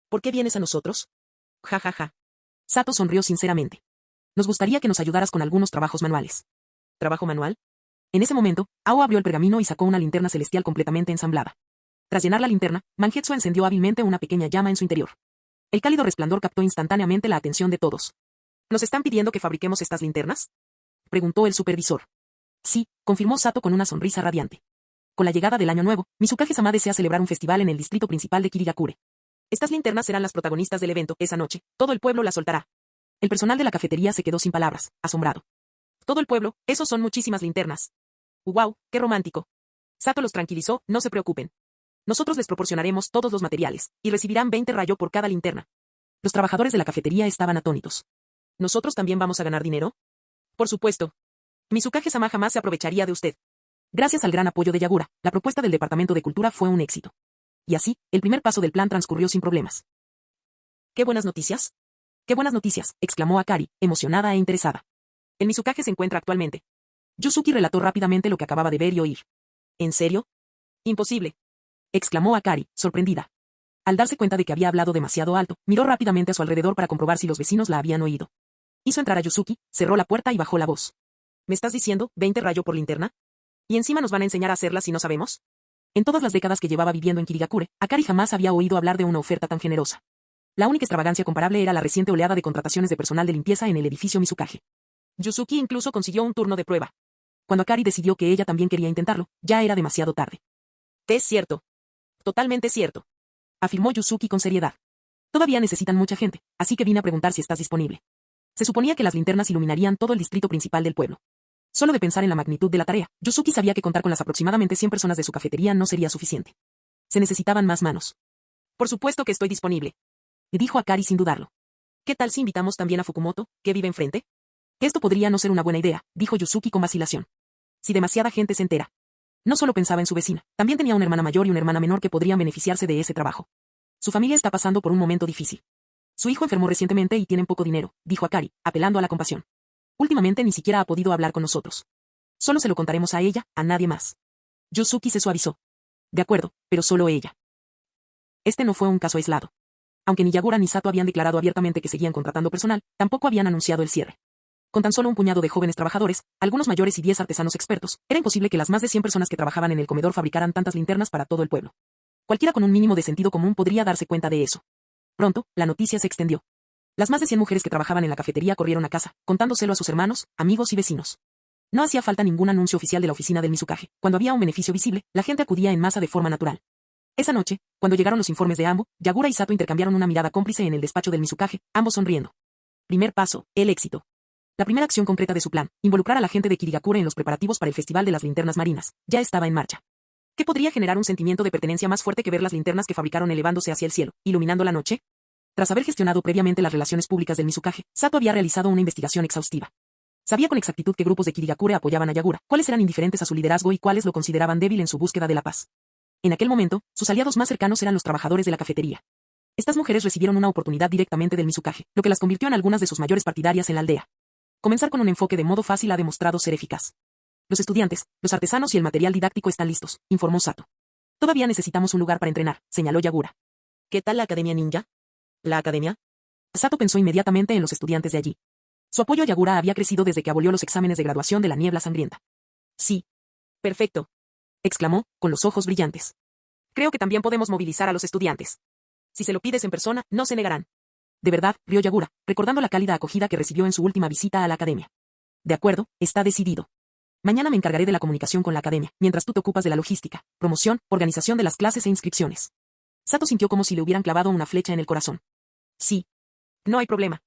¿Por qué vienes a nosotros? Ja, ja, ja. Sato sonrió sinceramente. Nos gustaría que nos ayudaras con algunos trabajos manuales. ¿Trabajo manual? En ese momento, Ao abrió el pergamino y sacó una linterna celestial completamente ensamblada. Tras llenar la linterna, Mangetsu encendió hábilmente una pequeña llama en su interior. El cálido resplandor captó instantáneamente la atención de todos. ¿Nos están pidiendo que fabriquemos estas linternas?, preguntó el supervisor. Sí, confirmó Sato con una sonrisa radiante. Con la llegada del año nuevo, Mizukage-sama desea celebrar un festival en el distrito principal de Kirigakure. Estas linternas serán las protagonistas del evento. Esa noche, todo el pueblo las soltará. El personal de la cafetería se quedó sin palabras, asombrado. Todo el pueblo, esos son muchísimas linternas. ¡Wow! ¡Qué romántico! Sato los tranquilizó, no se preocupen. Nosotros les proporcionaremos todos los materiales, y recibirán 20 rayos por cada linterna. Los trabajadores de la cafetería estaban atónitos. ¿Nosotros también vamos a ganar dinero? Por supuesto. Mizukage-sama jamás se aprovecharía de usted. Gracias al gran apoyo de Yagura, la propuesta del Departamento de Cultura fue un éxito. Y así, el primer paso del plan transcurrió sin problemas. ¿Qué buenas noticias? ¡Qué buenas noticias!, exclamó Akari, emocionada e interesada. El Mizukage se encuentra actualmente. Yusuki relató rápidamente lo que acababa de ver y oír. ¿En serio? Imposible, exclamó Akari, sorprendida. Al darse cuenta de que había hablado demasiado alto, miró rápidamente a su alrededor para comprobar si los vecinos la habían oído. Hizo entrar a Yusuki, cerró la puerta y bajó la voz. ¿Me estás diciendo 20 rayos por linterna? ¿Y encima nos van a enseñar a hacerlas si no sabemos? En todas las décadas que llevaba viviendo en Kirigakure, Akari jamás había oído hablar de una oferta tan generosa. La única extravagancia comparable era la reciente oleada de contrataciones de personal de limpieza en el edificio Mizukage. Yusuki incluso consiguió un turno de prueba. Cuando Akari decidió que ella también quería intentarlo, ya era demasiado tarde. Es cierto. Totalmente cierto, afirmó Yusuki con seriedad. Todavía necesitan mucha gente, así que vine a preguntar si estás disponible. Se suponía que las linternas iluminarían todo el distrito principal del pueblo. Solo de pensar en la magnitud de la tarea, Yusuki sabía que contar con las aproximadamente 100 personas de su cafetería no sería suficiente. Se necesitaban más manos. Por supuesto que estoy disponible, le dijo Akari sin dudarlo. ¿Qué tal si invitamos también a Fukumoto, que vive enfrente? Esto podría no ser una buena idea, dijo Yusuki con vacilación. Si demasiada gente se entera. No solo pensaba en su vecina, también tenía una hermana mayor y una hermana menor que podrían beneficiarse de ese trabajo. Su familia está pasando por un momento difícil. Su hijo enfermó recientemente y tienen poco dinero, dijo Akari, apelando a la compasión. Últimamente ni siquiera ha podido hablar con nosotros. Solo se lo contaremos a ella, a nadie más. Yusuki se suavizó. De acuerdo, pero solo ella. Este no fue un caso aislado. Aunque ni Yagura ni Sato habían declarado abiertamente que seguían contratando personal, tampoco habían anunciado el cierre. Con tan solo un puñado de jóvenes trabajadores, algunos mayores y 10 artesanos expertos, era imposible que las más de 100 personas que trabajaban en el comedor fabricaran tantas linternas para todo el pueblo. Cualquiera con un mínimo de sentido común podría darse cuenta de eso. Pronto, la noticia se extendió. Las más de 100 mujeres que trabajaban en la cafetería corrieron a casa, contándoselo a sus hermanos, amigos y vecinos. No hacía falta ningún anuncio oficial de la oficina del Mizukage. Cuando había un beneficio visible, la gente acudía en masa de forma natural. Esa noche, cuando llegaron los informes de ambos, Yagura y Sato intercambiaron una mirada cómplice en el despacho del Mizukage, ambos sonriendo. Primer paso, el éxito. La primera acción concreta de su plan, involucrar a la gente de Kirigakure en los preparativos para el Festival de las Linternas Marinas, ya estaba en marcha. ¿Qué podría generar un sentimiento de pertenencia más fuerte que ver las linternas que fabricaron elevándose hacia el cielo, iluminando la noche? Tras haber gestionado previamente las relaciones públicas del Mizukage, Sato había realizado una investigación exhaustiva. Sabía con exactitud qué grupos de Kirigakure apoyaban a Yagura, cuáles eran indiferentes a su liderazgo y cuáles lo consideraban débil en su búsqueda de la paz. En aquel momento, sus aliados más cercanos eran los trabajadores de la cafetería. Estas mujeres recibieron una oportunidad directamente del Mizukage, lo que las convirtió en algunas de sus mayores partidarias en la aldea. Comenzar con un enfoque de modo fácil ha demostrado ser eficaz. Los estudiantes, los artesanos y el material didáctico están listos, informó Sato. Todavía necesitamos un lugar para entrenar, señaló Yagura. ¿Qué tal la Academia Ninja? ¿La academia? Sato pensó inmediatamente en los estudiantes de allí. Su apoyo a Yagura había crecido desde que abolió los exámenes de graduación de la niebla sangrienta. Sí. Perfecto, exclamó, con los ojos brillantes. Creo que también podemos movilizar a los estudiantes. Si se lo pides en persona, no se negarán. De verdad, rió Yagura, recordando la cálida acogida que recibió en su última visita a la academia. De acuerdo, está decidido. Mañana me encargaré de la comunicación con la academia, mientras tú te ocupas de la logística, promoción, organización de las clases e inscripciones. Sato sintió como si le hubieran clavado una flecha en el corazón. Sí. No hay problema.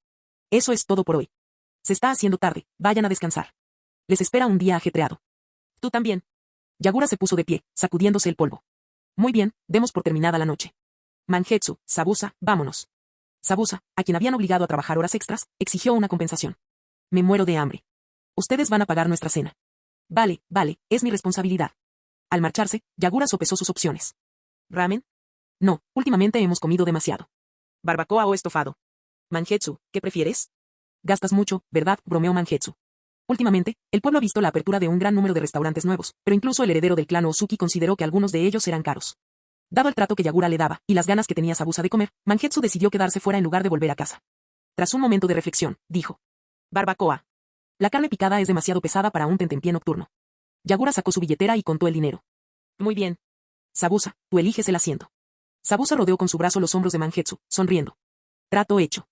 Eso es todo por hoy. Se está haciendo tarde, vayan a descansar. Les espera un día ajetreado. Tú también. Yagura se puso de pie, sacudiéndose el polvo. Muy bien, demos por terminada la noche. Mangetsu, Sabusa, vámonos. Sabusa, a quien habían obligado a trabajar horas extras, exigió una compensación. Me muero de hambre. Ustedes van a pagar nuestra cena. Vale, es mi responsabilidad. Al marcharse, Yagura sopesó sus opciones. ¿Ramen? No, últimamente hemos comido demasiado. ¿Barbacoa o estofado? Mangetsu, ¿qué prefieres? Gastas mucho, ¿verdad?, bromeó Mangetsu. Últimamente, el pueblo ha visto la apertura de un gran número de restaurantes nuevos, pero incluso el heredero del clan Ozuki consideró que algunos de ellos eran caros. Dado el trato que Yagura le daba, y las ganas que tenía Sabusa de comer, Mangetsu decidió quedarse fuera en lugar de volver a casa. Tras un momento de reflexión, dijo. Barbacoa. La carne picada es demasiado pesada para un tentempié nocturno. Yagura sacó su billetera y contó el dinero. Muy bien. Sabusa, tú eliges el asiento. Sabusa rodeó con su brazo los hombros de Mangetsu, sonriendo. Trato hecho.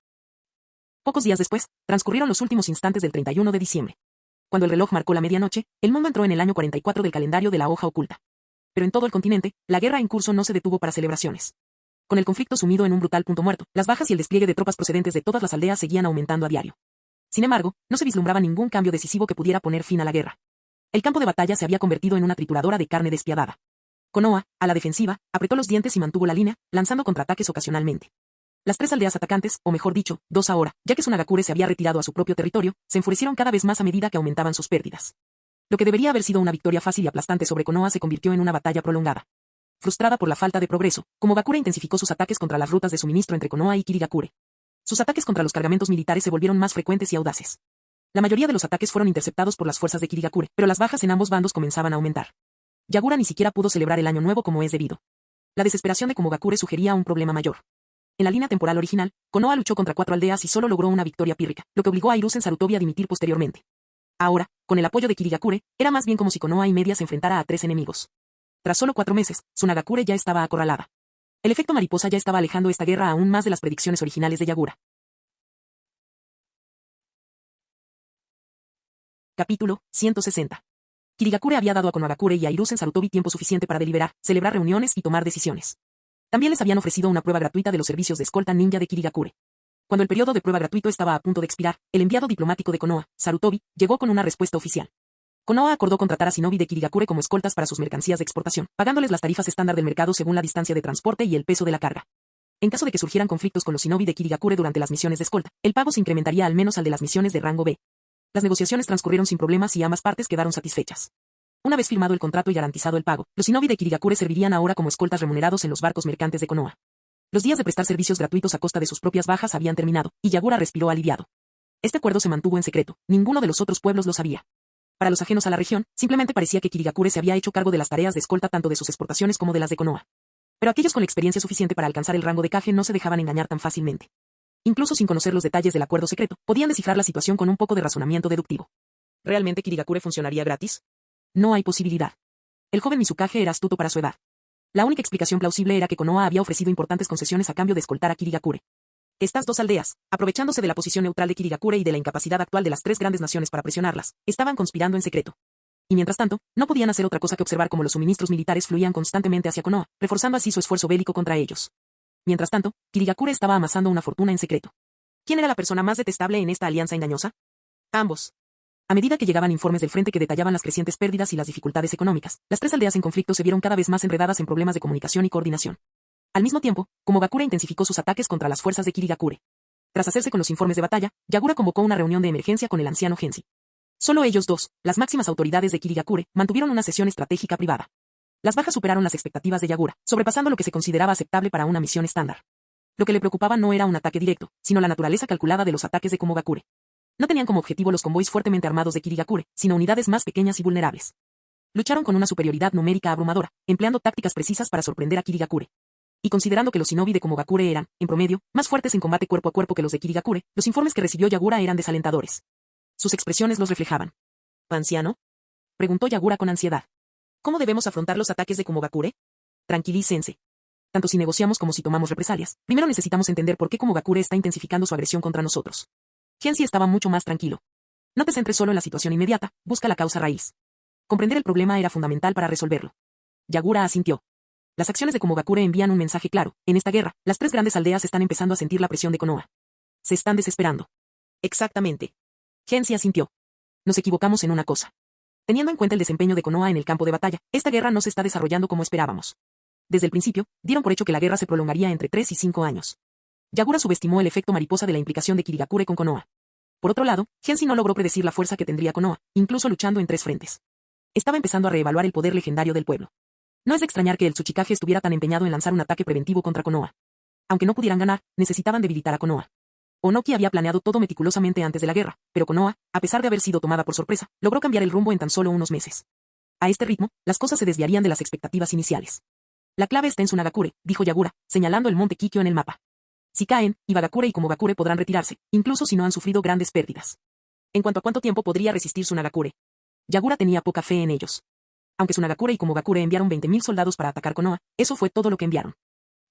Pocos días después, transcurrieron los últimos instantes del 31 de diciembre. Cuando el reloj marcó la medianoche, el mundo entró en el año 44 del calendario de la hoja oculta. Pero en todo el continente, la guerra en curso no se detuvo para celebraciones. Con el conflicto sumido en un brutal punto muerto, las bajas y el despliegue de tropas procedentes de todas las aldeas seguían aumentando a diario. Sin embargo, no se vislumbraba ningún cambio decisivo que pudiera poner fin a la guerra. El campo de batalla se había convertido en una trituradora de carne despiadada. Konoha, a la defensiva, apretó los dientes y mantuvo la línea, lanzando contraataques ocasionalmente. Las tres aldeas atacantes, o mejor dicho, dos ahora, ya que Tsunagakure se había retirado a su propio territorio, se enfurecieron cada vez más a medida que aumentaban sus pérdidas. Lo que debería haber sido una victoria fácil y aplastante sobre Konoha se convirtió en una batalla prolongada. Frustrada por la falta de progreso, Komogakure intensificó sus ataques contra las rutas de suministro entre Konoha y Kirigakure. Sus ataques contra los cargamentos militares se volvieron más frecuentes y audaces. La mayoría de los ataques fueron interceptados por las fuerzas de Kirigakure, pero las bajas en ambos bandos comenzaban a aumentar. Yagura ni siquiera pudo celebrar el año nuevo como es debido. La desesperación de Komogakure sugería un problema mayor. En la línea temporal original, Konoha luchó contra 4 aldeas y solo logró una victoria pírrica, lo que obligó a Hiruzen Sarutobi a dimitir posteriormente. Ahora, con el apoyo de Kirigakure, era más bien como si Konoha y media se enfrentara a 3 enemigos. Tras solo 4 meses, Tsunagakure ya estaba acorralada. El efecto mariposa ya estaba alejando esta guerra aún más de las predicciones originales de Yagura. Capítulo 160. Kirigakure había dado a Konogakure y a Hiruzen Sarutobi tiempo suficiente para deliberar, celebrar reuniones y tomar decisiones. También les habían ofrecido una prueba gratuita de los servicios de escolta ninja de Kirigakure. Cuando el periodo de prueba gratuito estaba a punto de expirar, el enviado diplomático de Konoha, Sarutobi, llegó con una respuesta oficial. Konoha acordó contratar a shinobi de Kirigakure como escoltas para sus mercancías de exportación, pagándoles las tarifas estándar del mercado según la distancia de transporte y el peso de la carga. En caso de que surgieran conflictos con los shinobi de Kirigakure durante las misiones de escolta, el pago se incrementaría al menos al de las misiones de rango B. Las negociaciones transcurrieron sin problemas y ambas partes quedaron satisfechas. Una vez firmado el contrato y garantizado el pago, los shinobi de Kirigakure servirían ahora como escoltas remunerados en los barcos mercantes de Konoha. Los días de prestar servicios gratuitos a costa de sus propias bajas habían terminado, y Yagura respiró aliviado. Este acuerdo se mantuvo en secreto, ninguno de los otros pueblos lo sabía. Para los ajenos a la región, simplemente parecía que Kirigakure se había hecho cargo de las tareas de escolta tanto de sus exportaciones como de las de Konoha. Pero aquellos con la experiencia suficiente para alcanzar el rango de Kage no se dejaban engañar tan fácilmente. Incluso sin conocer los detalles del acuerdo secreto, podían descifrar la situación con un poco de razonamiento deductivo. ¿Realmente Kirigakure funcionaría gratis? No hay posibilidad. El joven Mizukage era astuto para su edad. La única explicación plausible era que Konoha había ofrecido importantes concesiones a cambio de escoltar a Kirigakure. Estas dos aldeas, aprovechándose de la posición neutral de Kirigakure y de la incapacidad actual de las 3 grandes naciones para presionarlas, estaban conspirando en secreto. Y mientras tanto, no podían hacer otra cosa que observar cómo los suministros militares fluían constantemente hacia Konoha, reforzando así su esfuerzo bélico contra ellos. Mientras tanto, Kirigakure estaba amasando una fortuna en secreto. ¿Quién era la persona más detestable en esta alianza engañosa? Ambos. A medida que llegaban informes del frente que detallaban las crecientes pérdidas y las dificultades económicas, las 3 aldeas en conflicto se vieron cada vez más enredadas en problemas de comunicación y coordinación. Al mismo tiempo, Komogakure intensificó sus ataques contra las fuerzas de Kirigakure. Tras hacerse con los informes de batalla, Yagura convocó una reunión de emergencia con el anciano Genshi. Solo ellos dos, las máximas autoridades de Kirigakure, mantuvieron una sesión estratégica privada. Las bajas superaron las expectativas de Yagura, sobrepasando lo que se consideraba aceptable para una misión estándar. Lo que le preocupaba no era un ataque directo, sino la naturaleza calculada de los ataques de Komogakure. No tenían como objetivo los convoys fuertemente armados de Kirigakure, sino unidades más pequeñas y vulnerables. Lucharon con una superioridad numérica abrumadora, empleando tácticas precisas para sorprender a Kirigakure. Y considerando que los shinobi de Komogakure eran, en promedio, más fuertes en combate cuerpo a cuerpo que los de Kirigakure, los informes que recibió Yagura eran desalentadores. Sus expresiones los reflejaban. ¿Anciano? Preguntó Yagura con ansiedad. ¿Cómo debemos afrontar los ataques de Komogakure? Tranquilícense. Tanto si negociamos como si tomamos represalias, primero necesitamos entender por qué Komogakure está intensificando su agresión contra nosotros. Genshi estaba mucho más tranquilo. No te centres solo en la situación inmediata, busca la causa raíz. Comprender el problema era fundamental para resolverlo. Yagura asintió. Las acciones de Komogakure envían un mensaje claro. En esta guerra, las 3 grandes aldeas están empezando a sentir la presión de Konoha. Se están desesperando. Exactamente. Genshi asintió. Nos equivocamos en una cosa. Teniendo en cuenta el desempeño de Konoha en el campo de batalla, esta guerra no se está desarrollando como esperábamos. Desde el principio, dieron por hecho que la guerra se prolongaría entre 3 y 5 años. Yagura subestimó el efecto mariposa de la implicación de Kirigakure con Konoha. Por otro lado, Genshi no logró predecir la fuerza que tendría Konoha, incluso luchando en 3 frentes. Estaba empezando a reevaluar el poder legendario del pueblo. No es de extrañar que el Tsuchikage estuviera tan empeñado en lanzar un ataque preventivo contra Konoha. Aunque no pudieran ganar, necesitaban debilitar a Konoha. Onoki había planeado todo meticulosamente antes de la guerra, pero Konoha, a pesar de haber sido tomada por sorpresa, logró cambiar el rumbo en tan solo unos meses. A este ritmo, las cosas se desviarían de las expectativas iniciales. La clave está en Tsunagakure, dijo Yagura, señalando el monte Kikyo en el mapa. Si caen, Ibagakure y Komogakure podrán retirarse, incluso si no han sufrido grandes pérdidas. En cuanto a cuánto tiempo podría resistir Tsunagakure, Yagura tenía poca fe en ellos. Aunque Tsunagakure y Komogakure enviaron 20.000 soldados para atacar Konoha, eso fue todo lo que enviaron.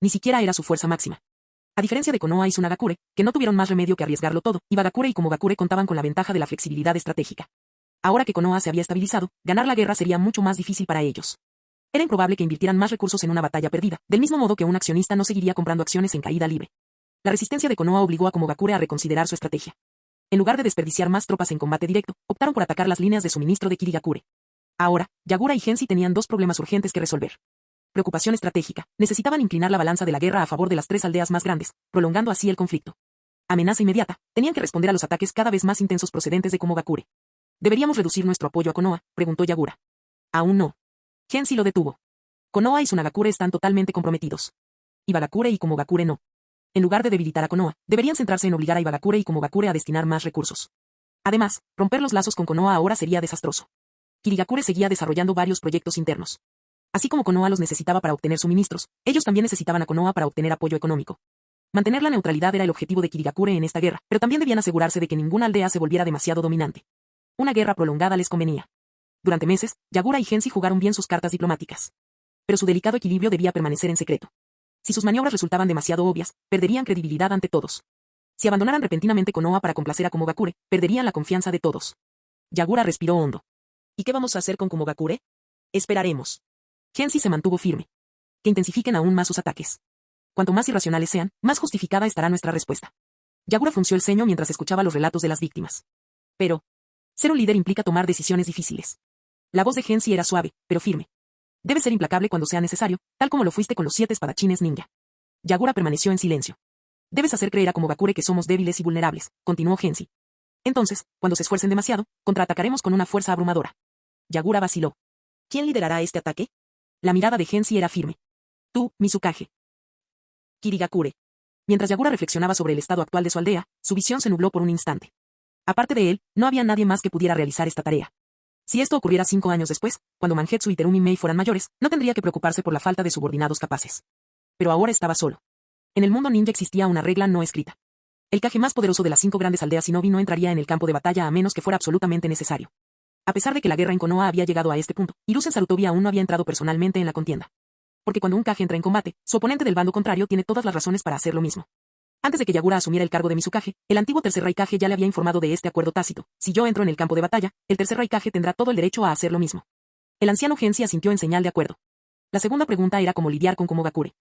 Ni siquiera era su fuerza máxima. A diferencia de Konoha y Tsunagakure, que no tuvieron más remedio que arriesgarlo todo, Ibagakure y Komogakure contaban con la ventaja de la flexibilidad estratégica. Ahora que Konoha se había estabilizado, ganar la guerra sería mucho más difícil para ellos. Era improbable que invirtieran más recursos en una batalla perdida, del mismo modo que un accionista no seguiría comprando acciones en caída libre. La resistencia de Konoha obligó a Komogakure a reconsiderar su estrategia. En lugar de desperdiciar más tropas en combate directo, optaron por atacar las líneas de suministro de Kirigakure. Ahora, Yagura y Genshi tenían 2 problemas urgentes que resolver. Preocupación estratégica. Necesitaban inclinar la balanza de la guerra a favor de las 3 aldeas más grandes, prolongando así el conflicto. Amenaza inmediata. Tenían que responder a los ataques cada vez más intensos procedentes de Komogakure. ¿Deberíamos reducir nuestro apoyo a Konoha?, preguntó Yagura. Aún no. Genshi lo detuvo. Konoha y Tsunagakure están totalmente comprometidos. Ibagakure y Komogakure no. En lugar de debilitar a Konoha, deberían centrarse en obligar a Ibagakure y Komogakure a destinar más recursos. Además, romper los lazos con Konoha ahora sería desastroso. Kirigakure seguía desarrollando varios proyectos internos. Así como Konoha los necesitaba para obtener suministros, ellos también necesitaban a Konoha para obtener apoyo económico. Mantener la neutralidad era el objetivo de Kirigakure en esta guerra, pero también debían asegurarse de que ninguna aldea se volviera demasiado dominante. Una guerra prolongada les convenía. Durante meses, Yagura y Genshi jugaron bien sus cartas diplomáticas. Pero su delicado equilibrio debía permanecer en secreto. Si sus maniobras resultaban demasiado obvias, perderían credibilidad ante todos. Si abandonaran repentinamente Konoha para complacer a Komogakure, perderían la confianza de todos. Yagura respiró hondo. ¿Y qué vamos a hacer con Komogakure? Esperaremos. Genshi se mantuvo firme. Que intensifiquen aún más sus ataques. Cuanto más irracionales sean, más justificada estará nuestra respuesta. Yagura frunció el ceño mientras escuchaba los relatos de las víctimas. Pero, ser un líder implica tomar decisiones difíciles. La voz de Genshi era suave, pero firme. Debes ser implacable cuando sea necesario, tal como lo fuiste con los 7 espadachines ninja. Yagura permaneció en silencio. Debes hacer creer a Komogakure que somos débiles y vulnerables, continuó Genshi. Entonces, cuando se esfuercen demasiado, contraatacaremos con una fuerza abrumadora. Yagura vaciló. ¿Quién liderará este ataque? La mirada de Genshi era firme. Tú, Mizukage. Kirigakure. Mientras Yagura reflexionaba sobre el estado actual de su aldea, su visión se nubló por un instante. Aparte de él, no había nadie más que pudiera realizar esta tarea. Si esto ocurriera 5 años después, cuando Mangetsu y Terumi Mei fueran mayores, no tendría que preocuparse por la falta de subordinados capaces. Pero ahora estaba solo. En el mundo ninja existía una regla no escrita. El Kage más poderoso de las 5 grandes aldeas shinobi no entraría en el campo de batalla a menos que fuera absolutamente necesario. A pesar de que la guerra en Konoha había llegado a este punto, Hiruzen Sarutobi aún no había entrado personalmente en la contienda. Porque cuando un Kage entra en combate, su oponente del bando contrario tiene todas las razones para hacer lo mismo. Antes de que Yagura asumiera el cargo de Mizukage, el antiguo tercer Raikage ya le había informado de este acuerdo tácito. Si yo entro en el campo de batalla, el tercer Raikage tendrá todo el derecho a hacer lo mismo. El anciano Genshi asintió en señal de acuerdo. La segunda pregunta era cómo lidiar con Komogakure.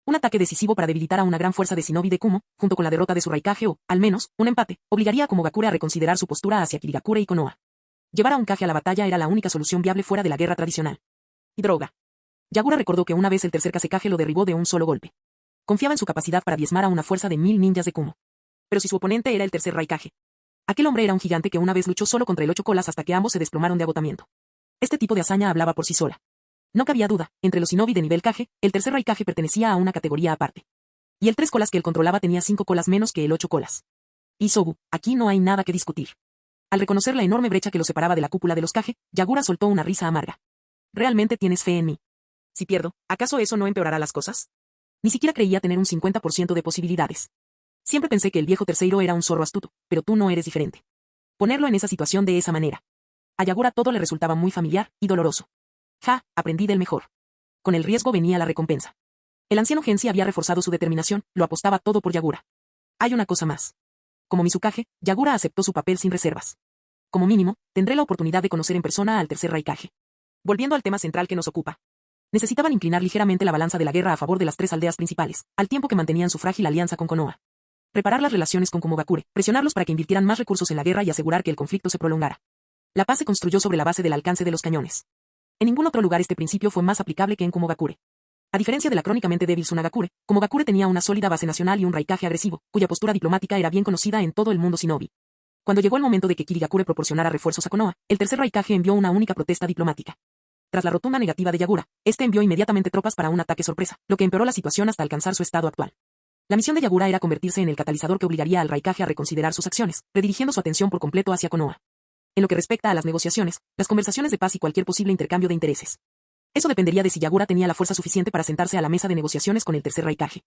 Un ataque decisivo para debilitar a una gran fuerza de shinobi de Kumo, junto con la derrota de su Raikage o, al menos, un empate, obligaría a Komogakure a reconsiderar su postura hacia Kirigakure y Konoha. Llevar a un Kage a la batalla era la única solución viable fuera de la guerra tradicional. Y droga. Yagura recordó que una vez el tercer Kazekage lo derribó de un solo golpe. Confiaba en su capacidad para diezmar a una fuerza de 1000 ninjas de Kumo. Pero si su oponente era el tercer Raikage. Aquel hombre era un gigante que una vez luchó solo contra el 8 colas hasta que ambos se desplomaron de agotamiento. Este tipo de hazaña hablaba por sí sola. No cabía duda, entre los shinobi de nivel Kage, el tercer Raikage pertenecía a una categoría aparte. Y el 3 colas que él controlaba tenía 5 colas menos que el 8 colas. Isobu, aquí no hay nada que discutir. Al reconocer la enorme brecha que lo separaba de la cúpula de los Kage, Yagura soltó una risa amarga. ¿Realmente tienes fe en mí? Si pierdo, ¿acaso eso no empeorará las cosas? Ni siquiera creía tener un 50% de posibilidades. Siempre pensé que el viejo tercero era un zorro astuto, pero tú no eres diferente. Ponerlo en esa situación de esa manera. A Yagura todo le resultaba muy familiar y doloroso. Ja, aprendí del mejor. Con el riesgo venía la recompensa. El anciano Genshi había reforzado su determinación, lo apostaba todo por Yagura. Hay una cosa más. Como Mizukage, Yagura aceptó su papel sin reservas. Como mínimo, tendré la oportunidad de conocer en persona al tercer Raikage. Volviendo al tema central que nos ocupa. Necesitaban inclinar ligeramente la balanza de la guerra a favor de las 3 aldeas principales, al tiempo que mantenían su frágil alianza con Konoha. Reparar las relaciones con Komogakure, presionarlos para que invirtieran más recursos en la guerra y asegurar que el conflicto se prolongara. La paz se construyó sobre la base del alcance de los cañones. En ningún otro lugar este principio fue más aplicable que en Kumogakure. A diferencia de la crónicamente débil Tsunagakure, Kumogakure tenía una sólida base nacional y un raikaje agresivo, cuya postura diplomática era bien conocida en todo el mundo shinobi. Cuando llegó el momento de que Kirigakure proporcionara refuerzos a Konoha, el tercer raikaje envió una única protesta diplomática. Tras la rotunda negativa de Yagura, este envió inmediatamente tropas para un ataque sorpresa, lo que empeoró la situación hasta alcanzar su estado actual. La misión de Yagura era convertirse en el catalizador que obligaría al raikaje a reconsiderar sus acciones, redirigiendo su atención por completo hacia Konoha. En lo que respecta a las negociaciones, las conversaciones de paz y cualquier posible intercambio de intereses. Eso dependería de si Yagura tenía la fuerza suficiente para sentarse a la mesa de negociaciones con el tercer raikaje.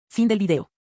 Fin del video.